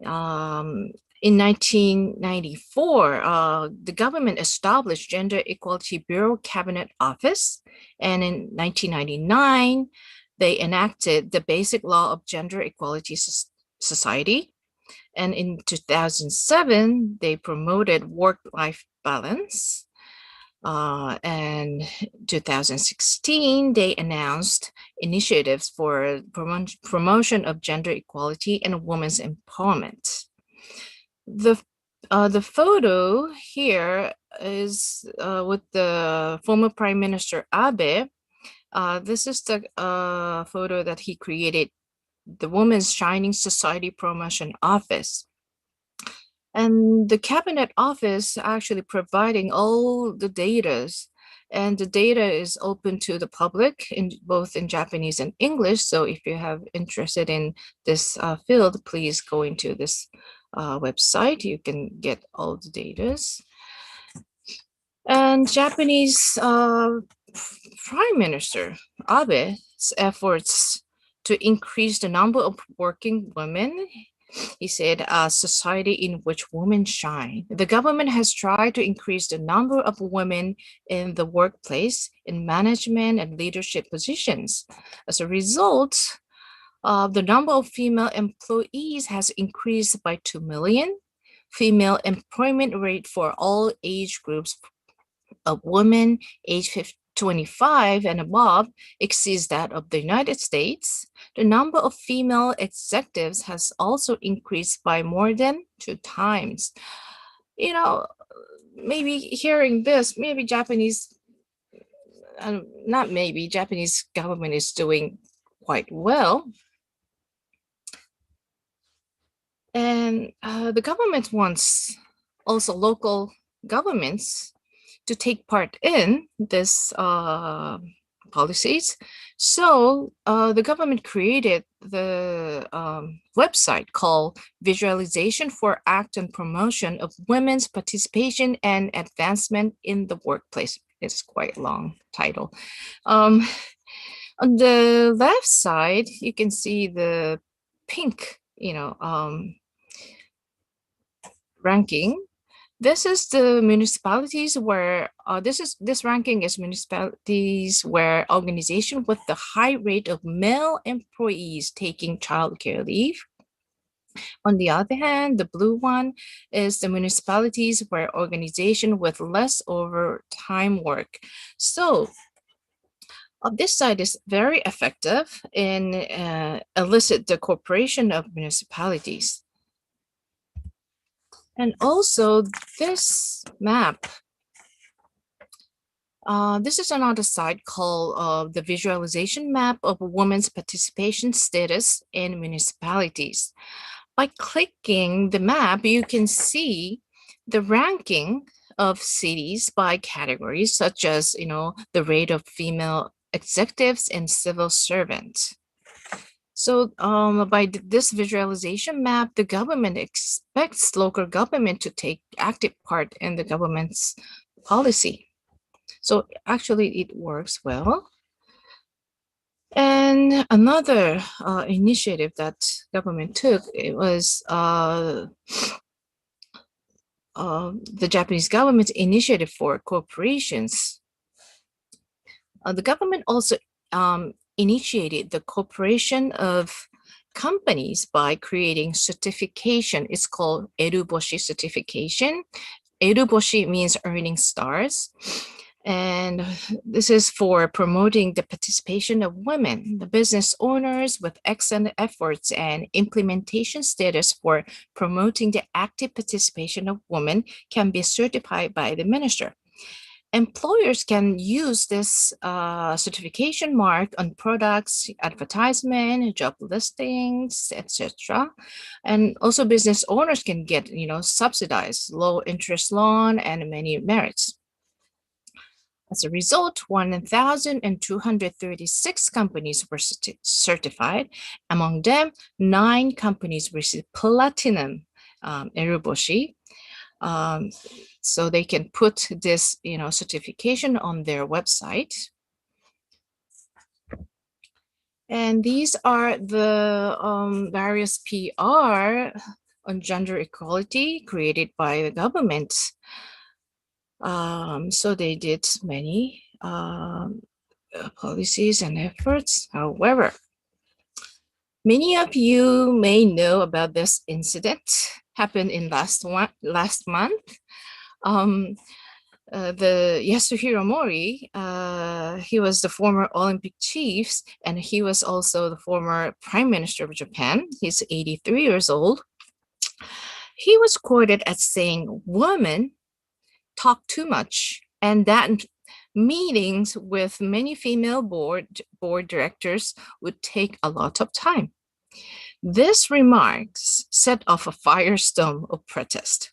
In 1994, the government established Gender Equality Bureau Cabinet Office, and in 1999, they enacted the Basic Law of Gender Equality Society. And in 2007, they promoted work-life balance. And 2016, they announced initiatives for promotion of gender equality and women's empowerment. The photo here is with the former Prime Minister Abe. This is the photo that he created, the Women's Shining Society Promotion Office. And the Cabinet Office actually providing all the data, and the data is open to the public in both in Japanese and English. So if you have interested in this field, please go into this website. You can get all the data. And Japanese Prime Minister Abe's efforts to increase the number of working women. He said, a society in which women shine. The government has tried to increase the number of women in the workplace, in management and leadership positions. As a result, the number of female employees has increased by 2 million. Female employment rate for all age groups of women aged 25 and above exceeds that of the United States. The number of female executives has also increased by more than 2 times. You know, maybe hearing this, maybe Japanese government is doing quite well. And the government wants also local governments to take part in this policies. So the government created the website called Visualization for Act and Promotion of Women's Participation and Advancement in the Workplace. It's quite a long title. On the left side, you can see the pink, ranking. This is the municipalities where this ranking is municipalities where organization with the high rate of male employees taking childcare leave. On the other hand, the blue one is the municipalities where organization with less overtime work. So this side is very effective in elicit the cooperation of municipalities. And also this map, this is another site called the Visualization Map of Women's Participation Status in Municipalities. By clicking the map, you can see the ranking of cities by categories, such as, the rate of female executives and civil servants. So by this visualization map, the government expects local government to take active part in the government's policy. So actually it works well. And another initiative that government took, it was the Japanese government's initiative for corporations. The government also initiated the cooperation of companies by creating certification. It's called Eruboshi Certification. Eruboshi means earning stars. And this is for promoting the participation of women, the business owners with excellent efforts and implementation status for promoting the active participation of women can be certified by the minister. Employers can use this certification mark on products, advertisement, job listings, etc. And also business owners can get, subsidized low interest loan and many merits. As a result, 1,236 companies were certified. Among them, 9 companies received platinum Eruboshi. So they can put this, certification on their website. And these are the various PR on gender equality created by the government. So they did many policies and efforts. However, Many of you may know about this incident, happened in last month. The Yasuhiro Mori, he was the former Olympic chief, and he was also the former Prime Minister of Japan. He's 83 years old. He was quoted as saying, "Women talk too much," and that meetings with many female board directors would take a lot of time. This remarks set off a firestorm of protest.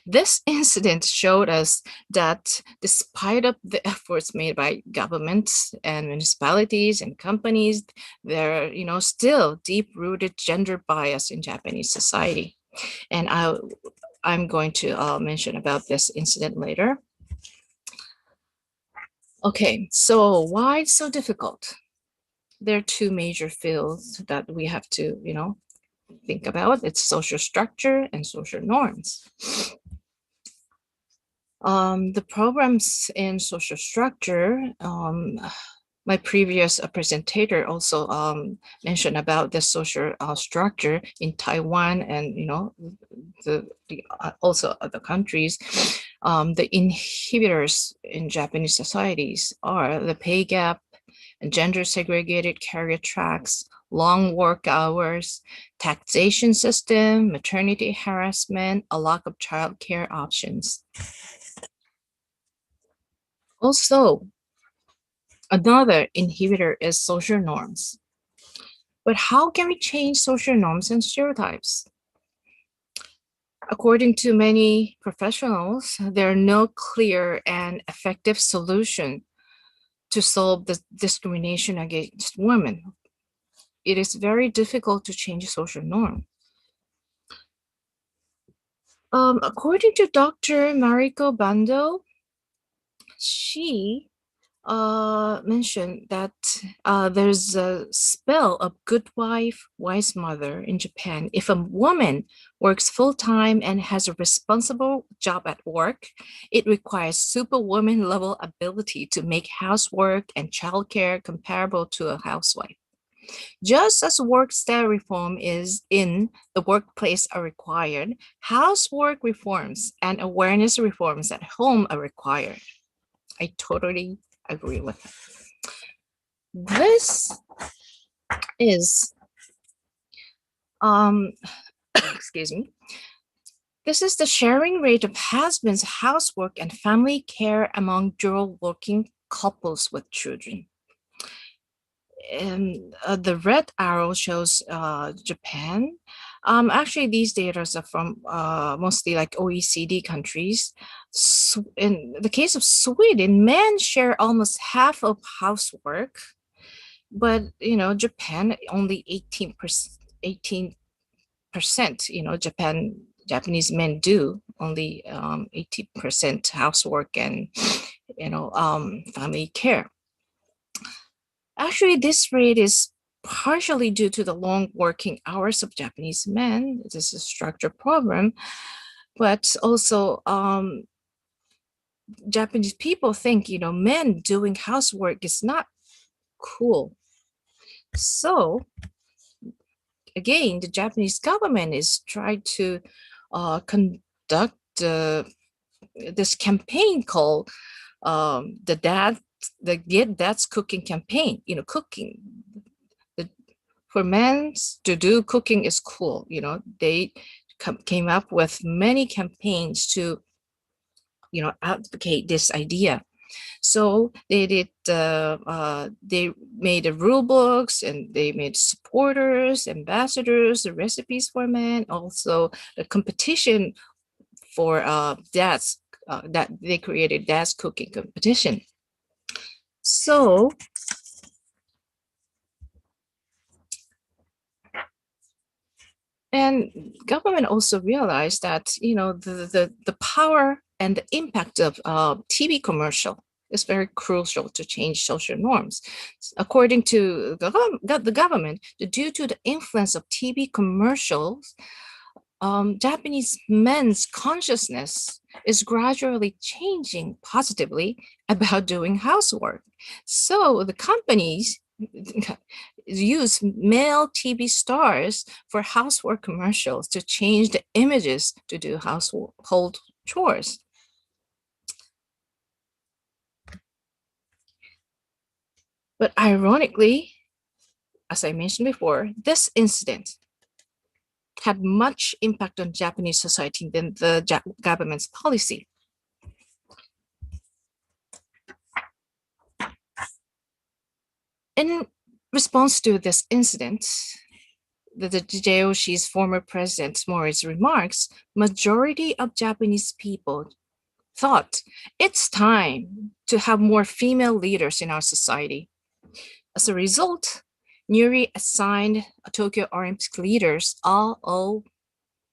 This incident showed us that despite of the efforts made by governments and municipalities and companies, there are, still deep-rooted gender bias in Japanese society. And I'm going to mention about this incident later. Okay, so why it's so difficult? There are two major fields that we have to, think about. It's social structure and social norms. The programs in social structure, my previous presenter also mentioned about the social structure in Taiwan and also other countries. The inhibitors in Japanese societies are the pay gap, and gender segregated career tracks, long work hours, taxation system, maternity harassment, a lack of childcare options. Also, another inhibitor is social norms. But how can we change social norms and stereotypes? According to many professionals, there are no clear and effective solution to solve the discrimination against women. It is very difficult to change social norm. According to Dr. Mariko Bando, she mentioned that there's a spell of good wife, wise mother in Japan. If a woman works full-time and has a responsible job at work, it requires superwoman level ability to make housework and childcare comparable to a housewife. Just as work style reform is in the workplace are required, housework reforms and awareness reforms at home are required. I totally agree with it. This is, excuse me. This is the sharing rate of husbands' housework and family care among dual working couples with children. And the red arrow shows Japan. Actually, these data are from mostly like OECD countries. In the case of Sweden, men share almost half of housework, but Japan only 18%. 18%. Japanese men do only 80% housework and family care. Actually, this rate is partially due to the long working hours of Japanese men. This is a structural problem, but also Japanese people think, men doing housework is not cool. So again, the Japanese government is trying to conduct this campaign called the Get Dad's Cooking campaign. Cooking for men to do cooking is cool. They came up with many campaigns to advocate this idea. So they did. They made the rule books and they made supporters, ambassadors, the recipes for men. Also, the competition for dads that they created dad's cooking competition. So and government also realized that the power and the impact of TV commercial is very crucial to change social norms. According to the government, due to the influence of TV commercials, Japanese men's consciousness is gradually changing positively about doing housework. So the companies, use male TV stars for housework commercials to change the images to do household chores. But ironically, as I mentioned before, this incident had much impact on Japanese society than the government's policy. In response to this incident, the JOC's former president Mori's remarks, majority of Japanese people thought it's time to have more female leaders in our society. As a result, newly assigned Tokyo Olympic leaders are all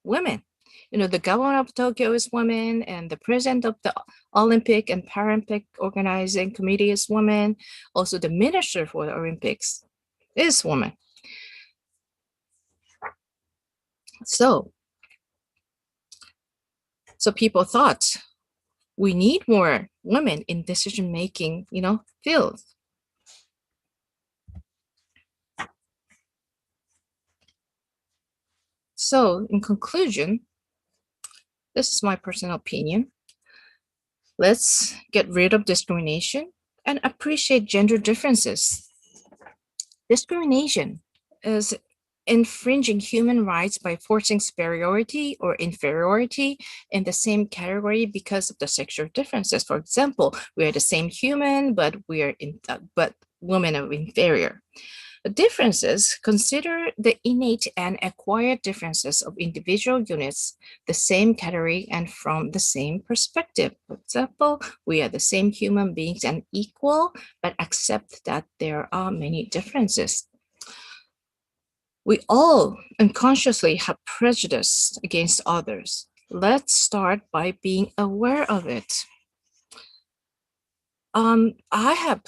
women. The governor of Tokyo is woman, and the president of the Olympic and Paralympic organizing committee is woman. Also, the minister for the Olympics is woman. So people thought we need more women in decision-making, fields. So in conclusion, this is my personal opinion. Let's get rid of discrimination and appreciate gender differences. Discrimination is infringing human rights by forcing superiority or inferiority in the same category because of the sexual differences. For example, we are the same human, but women are inferior. The differences consider the innate and acquired differences of individual units, the same category, and from the same perspective. For example, we are the same human beings and equal, but accept that there are many differences. We all unconsciously have prejudice against others. Let's start by being aware of it. I have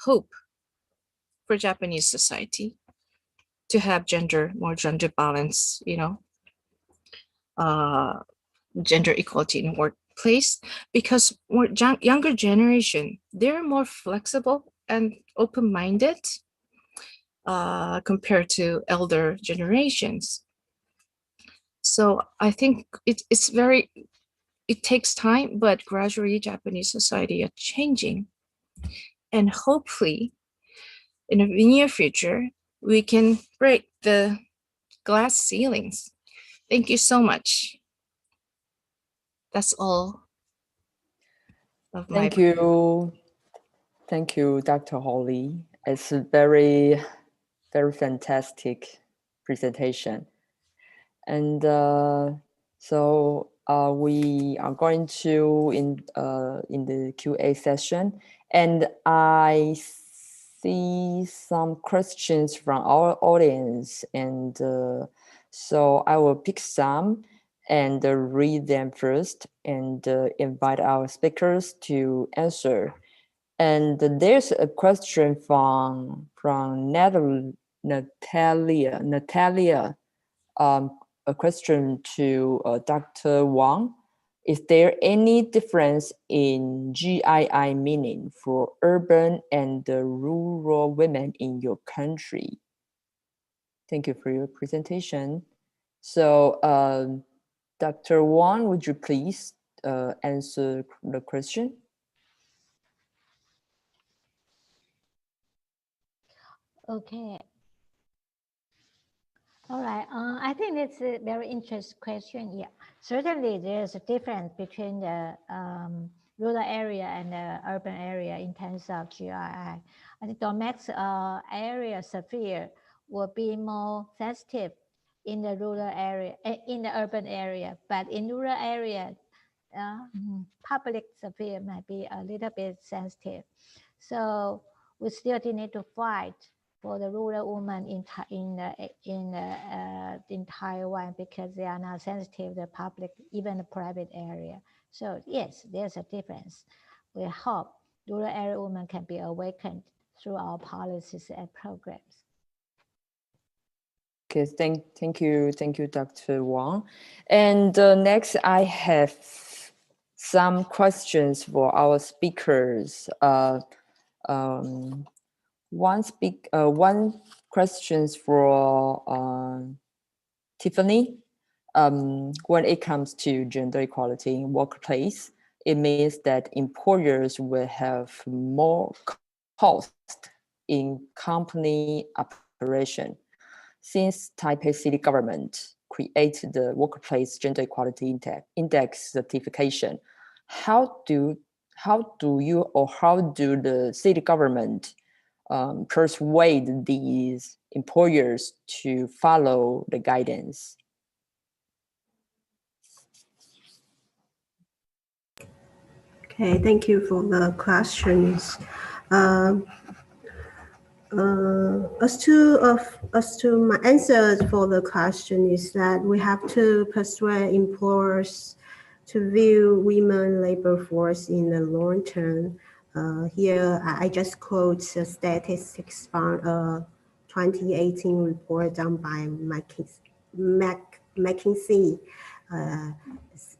hope for Japanese society to have more gender balance, gender equality in workplace, because younger generation, they're more flexible and open-minded compared to elder generations. So I think it takes time, but gradually Japanese society are changing. And hopefully in the near future, we can break the glass ceilings. Thank you so much. That's all of my. Thank you. Thank you, Dr. Holly. It's a very, very fantastic presentation. And so we are going to in the QA session, and I see some questions from our audience, and so I will pick some and read them first, and invite our speakers to answer. And there's a question from Natalia. A question to Dr. Wang. Is there any difference in GII meaning for urban and rural women in your country? Thank you for your presentation. So, Dr. Wang, would you please answer the question? Okay. All right. I think it's a very interesting question. Yeah, certainly there's a difference between the rural area and the urban area in terms of GII. I think domestic area sphere will be more sensitive in the rural area, in the urban area, but in rural area, public sphere might be a little bit sensitive. So we still need to fight for the rural women in Taiwan, because they are not sensitive to the public, even the private area. So yes, there's a difference. We hope rural area women can be awakened through our policies and programs. Okay, thank you, Dr. Wang. And next, I have some questions for our speakers. one questions for Tiffany. When it comes to gender equality in workplace, it means that employers will have more cost in company operation. Since Taipei city government created the workplace gender equality index certification, how do the city government persuade these employers to follow the guidance? Okay, thank you for the questions. As to my answer for the question is that we have to persuade employers to view women labor force in the long term. Here, I just quote the statistics from a 2018 report done by McKinsey.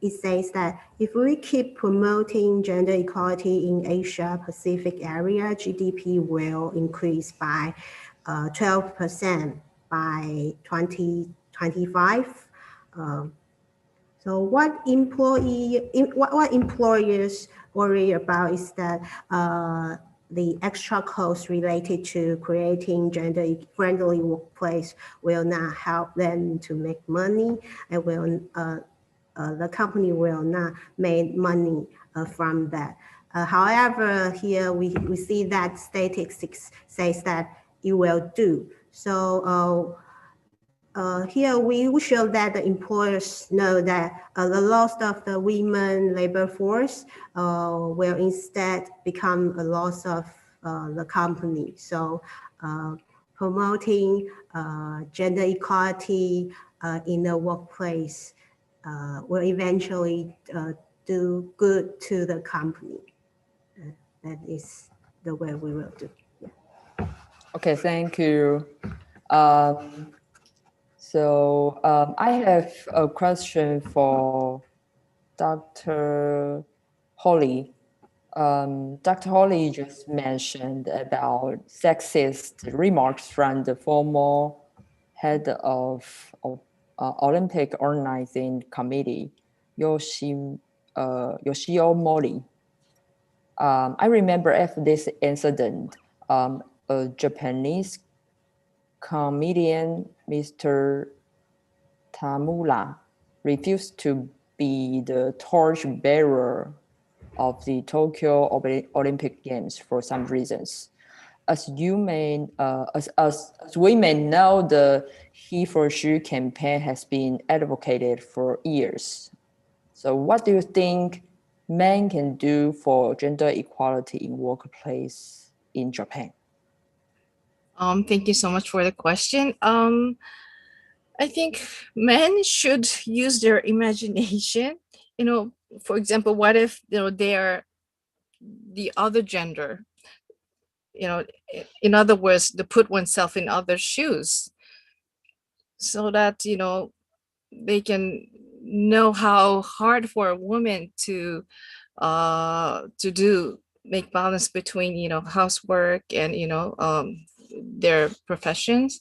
It says that if we keep promoting gender equality in Asia Pacific area, GDP will increase by 12% by 2025. So what employers worry about is that the extra costs related to creating gender-friendly workplace will not help them to make money, and the company will not make money from that. However, here we see that statistics says that it will do. So here we show that the employers know that the loss of the women labor force will instead become a loss of the company. So promoting gender equality in the workplace will eventually do good to the company. That is the way we will do. Yeah. Okay, thank you. So I have a question for Dr. Holly. Dr. Holly just mentioned about sexist remarks from the former head of Olympic Organizing Committee, Yoshio Mori. I remember after this incident, a Japanese comedian, Mr. Tamura, refused to be the torch bearer of the Tokyo Olympic Games for some reasons. As we may know, the He for She campaign has been advocated for years. So what do you think men can do for gender equality in workplace in Japan? Thank you so much for the question. I think men should use their imagination. For example, what if they are the other gender? In other words, to put oneself in other shoes, so that they can know how hard for a woman to make balance between housework and their professions.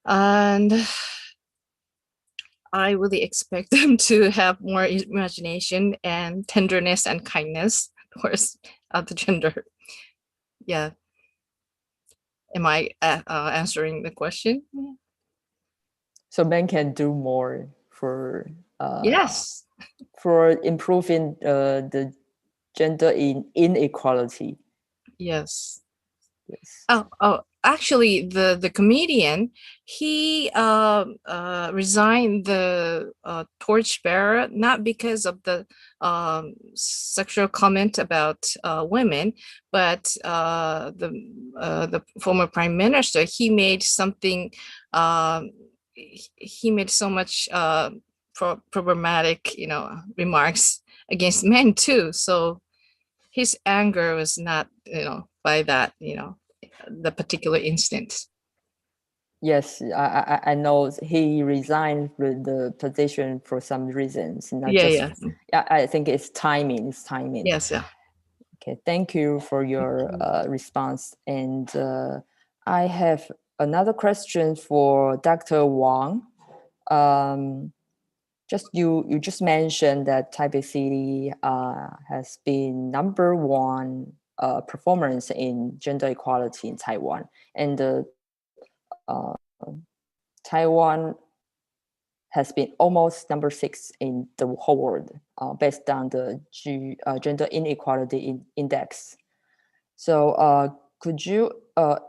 And I really expect them to have more imagination and tenderness and kindness towards other gender. Yeah. Am I answering the question? So men can do more for yes, for improving the gender inequality. Yes. Yes. Oh, actually, the comedian, he resigned the torchbearer not because of the sexual comment about women, but the former prime minister, he made something. He made so much problematic, remarks against men too. So his anger was not, by that, the particular instance. Yes, I know he resigned with the position for some reasons. Not Yeah. I think it's timing. It's timing. Yes, yeah. Okay, thank you for your response. And I have another question for Dr. Wang. You just mentioned that Taipei City has been #1 performance in gender equality in Taiwan, and Taiwan has been almost #6 in the whole world based on the Gender Inequality Index. So could you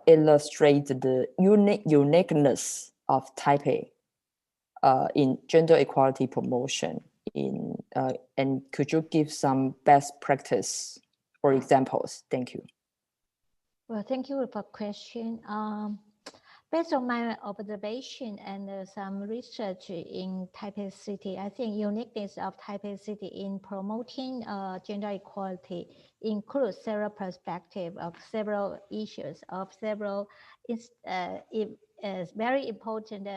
illustrate the uniqueness of Taipei in gender equality promotion and could you give some best practice or examples? Thank you. Well, thank you for the question. Based on my observation and some research in Taipei City, I think uniqueness of Taipei City in promoting gender equality includes several perspectives of several issues, of several very important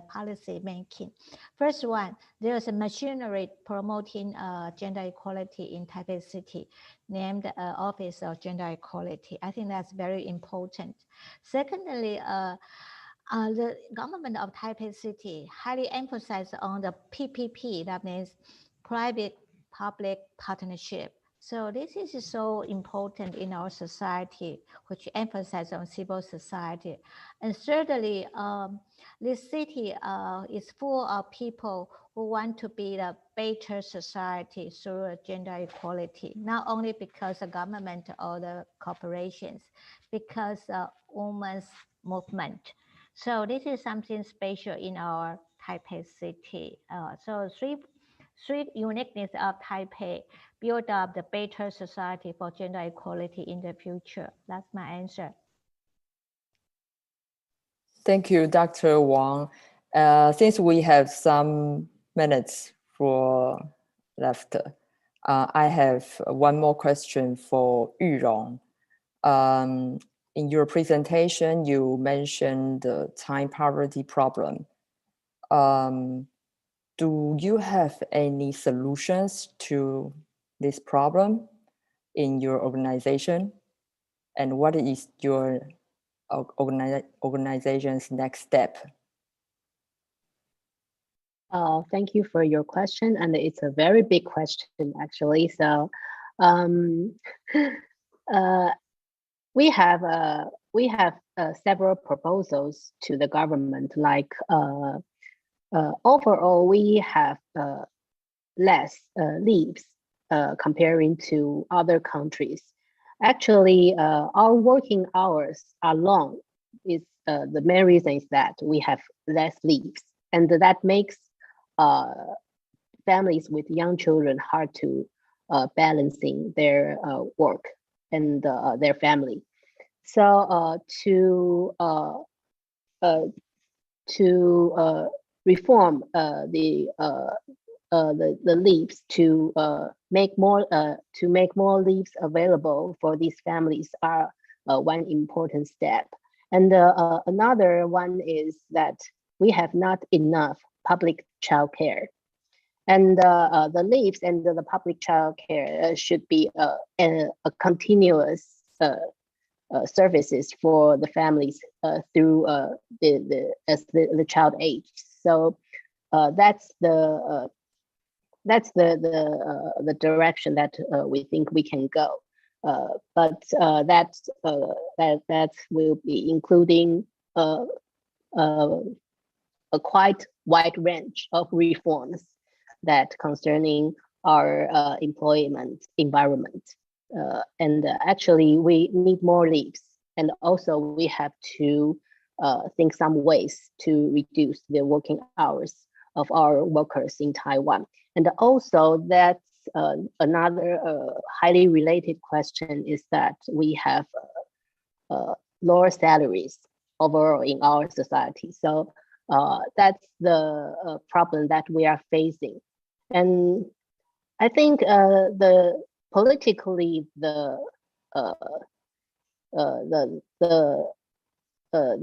policy making. First one, there's a machinery promoting gender equality in Taipei City, named Office of Gender Equality. I think that's very important. Secondly, the government of Taipei City highly emphasized on the PPP, that means private-public partnership. So this is so important in our society, which emphasizes on civil society. And thirdly, this city is full of people who want to be a better society through gender equality, not only because the government or the corporations, because women's movement. So this is something special in our Taipei City. So three uniqueness of Taipei build up the better society for gender equality in the future. That's my answer. Thank you, Dr. Wang. Since we have some minutes left, I have one more question for Yurong. In your presentation, you mentioned the time poverty problem. Do you have any solutions to this problem in your organization? And what is your organization's next step? Thank you for your question, and it's a very big question actually. So we have several proposals to the government, like overall we have less leaves comparing to other countries. Actually, our working hours are long. It's the main reason is that we have less leaves, and that makes families with young children hard to balancing their work and their family. So to reform the leaves to make more leaves available for these families are one important step. And another one is that we have not enough public childcare, and the leaves and the public childcare should be a continuous services for the families through the child age. So that's the direction that we think we can go. But that will be including a quite wide range of reforms that concerning our employment environment. And actually we need more leaves, and also we have to think some ways to reduce the working hours of our workers in Taiwan. And also that's another highly related question is that we have lower salaries overall in our society. So that's the problem that we are facing. And I think politically the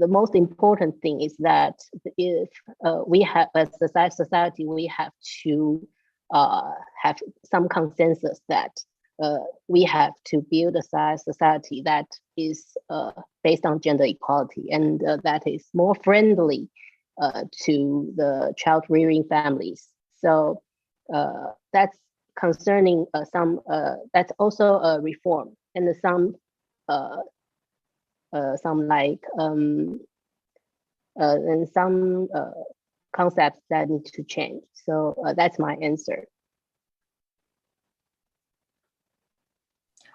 most important thing is that if we have as a society, we have to have some consensus that we have to build a society that is based on gender equality and that is more friendly to the child rearing families. So that's concerning that's also a reform and some like and some concepts that need to change. So that's my answer.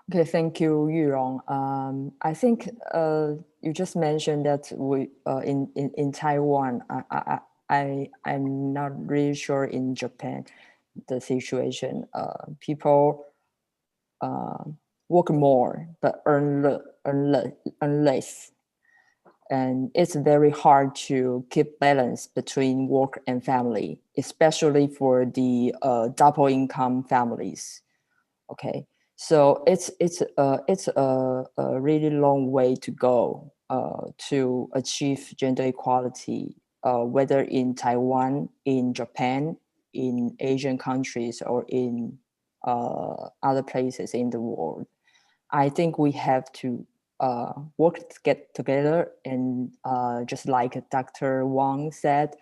Okay, thank you, Yurong. I think you just mentioned that we in Taiwan. I'm not really sure in Japan the situation. People work more but earn less, and it's very hard to keep balance between work and family, especially for the double income families. Okay. So it's a really long way to go to achieve gender equality, whether in Taiwan, in Japan, in Asian countries, or in other places in the world. I think we have to work together, and just like Dr. Wang said,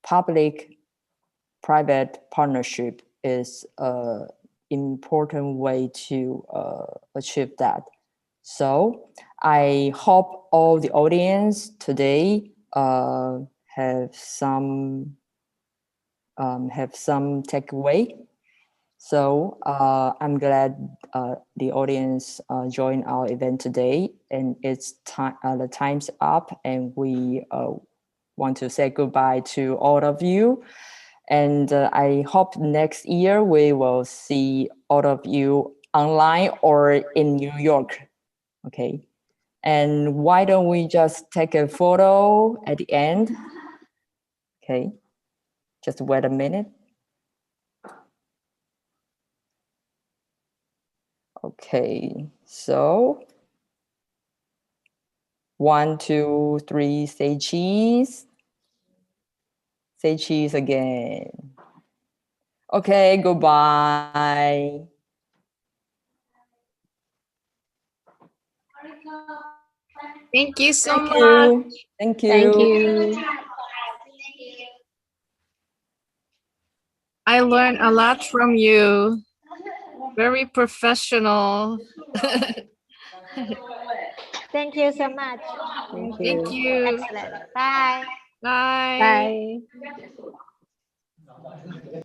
public-private partnership is important way to achieve that. So I hope all the audience today have some takeaway. So I'm glad the audience joined our event today, and it's time. The time's up, and we want to say goodbye to all of you. And I hope next year we will see all of you online or in New York. Okay. And why don't we just take a photo at the end? Okay. Just wait a minute. Okay. So 1, 2, 3, say cheese. Say cheese again. Okay, goodbye. Thank you so Thank much. you. Thank you. Thank you. I learned a lot from you. Very professional. Thank you so much. Thank you. Excellent. Bye. Bye. Bye.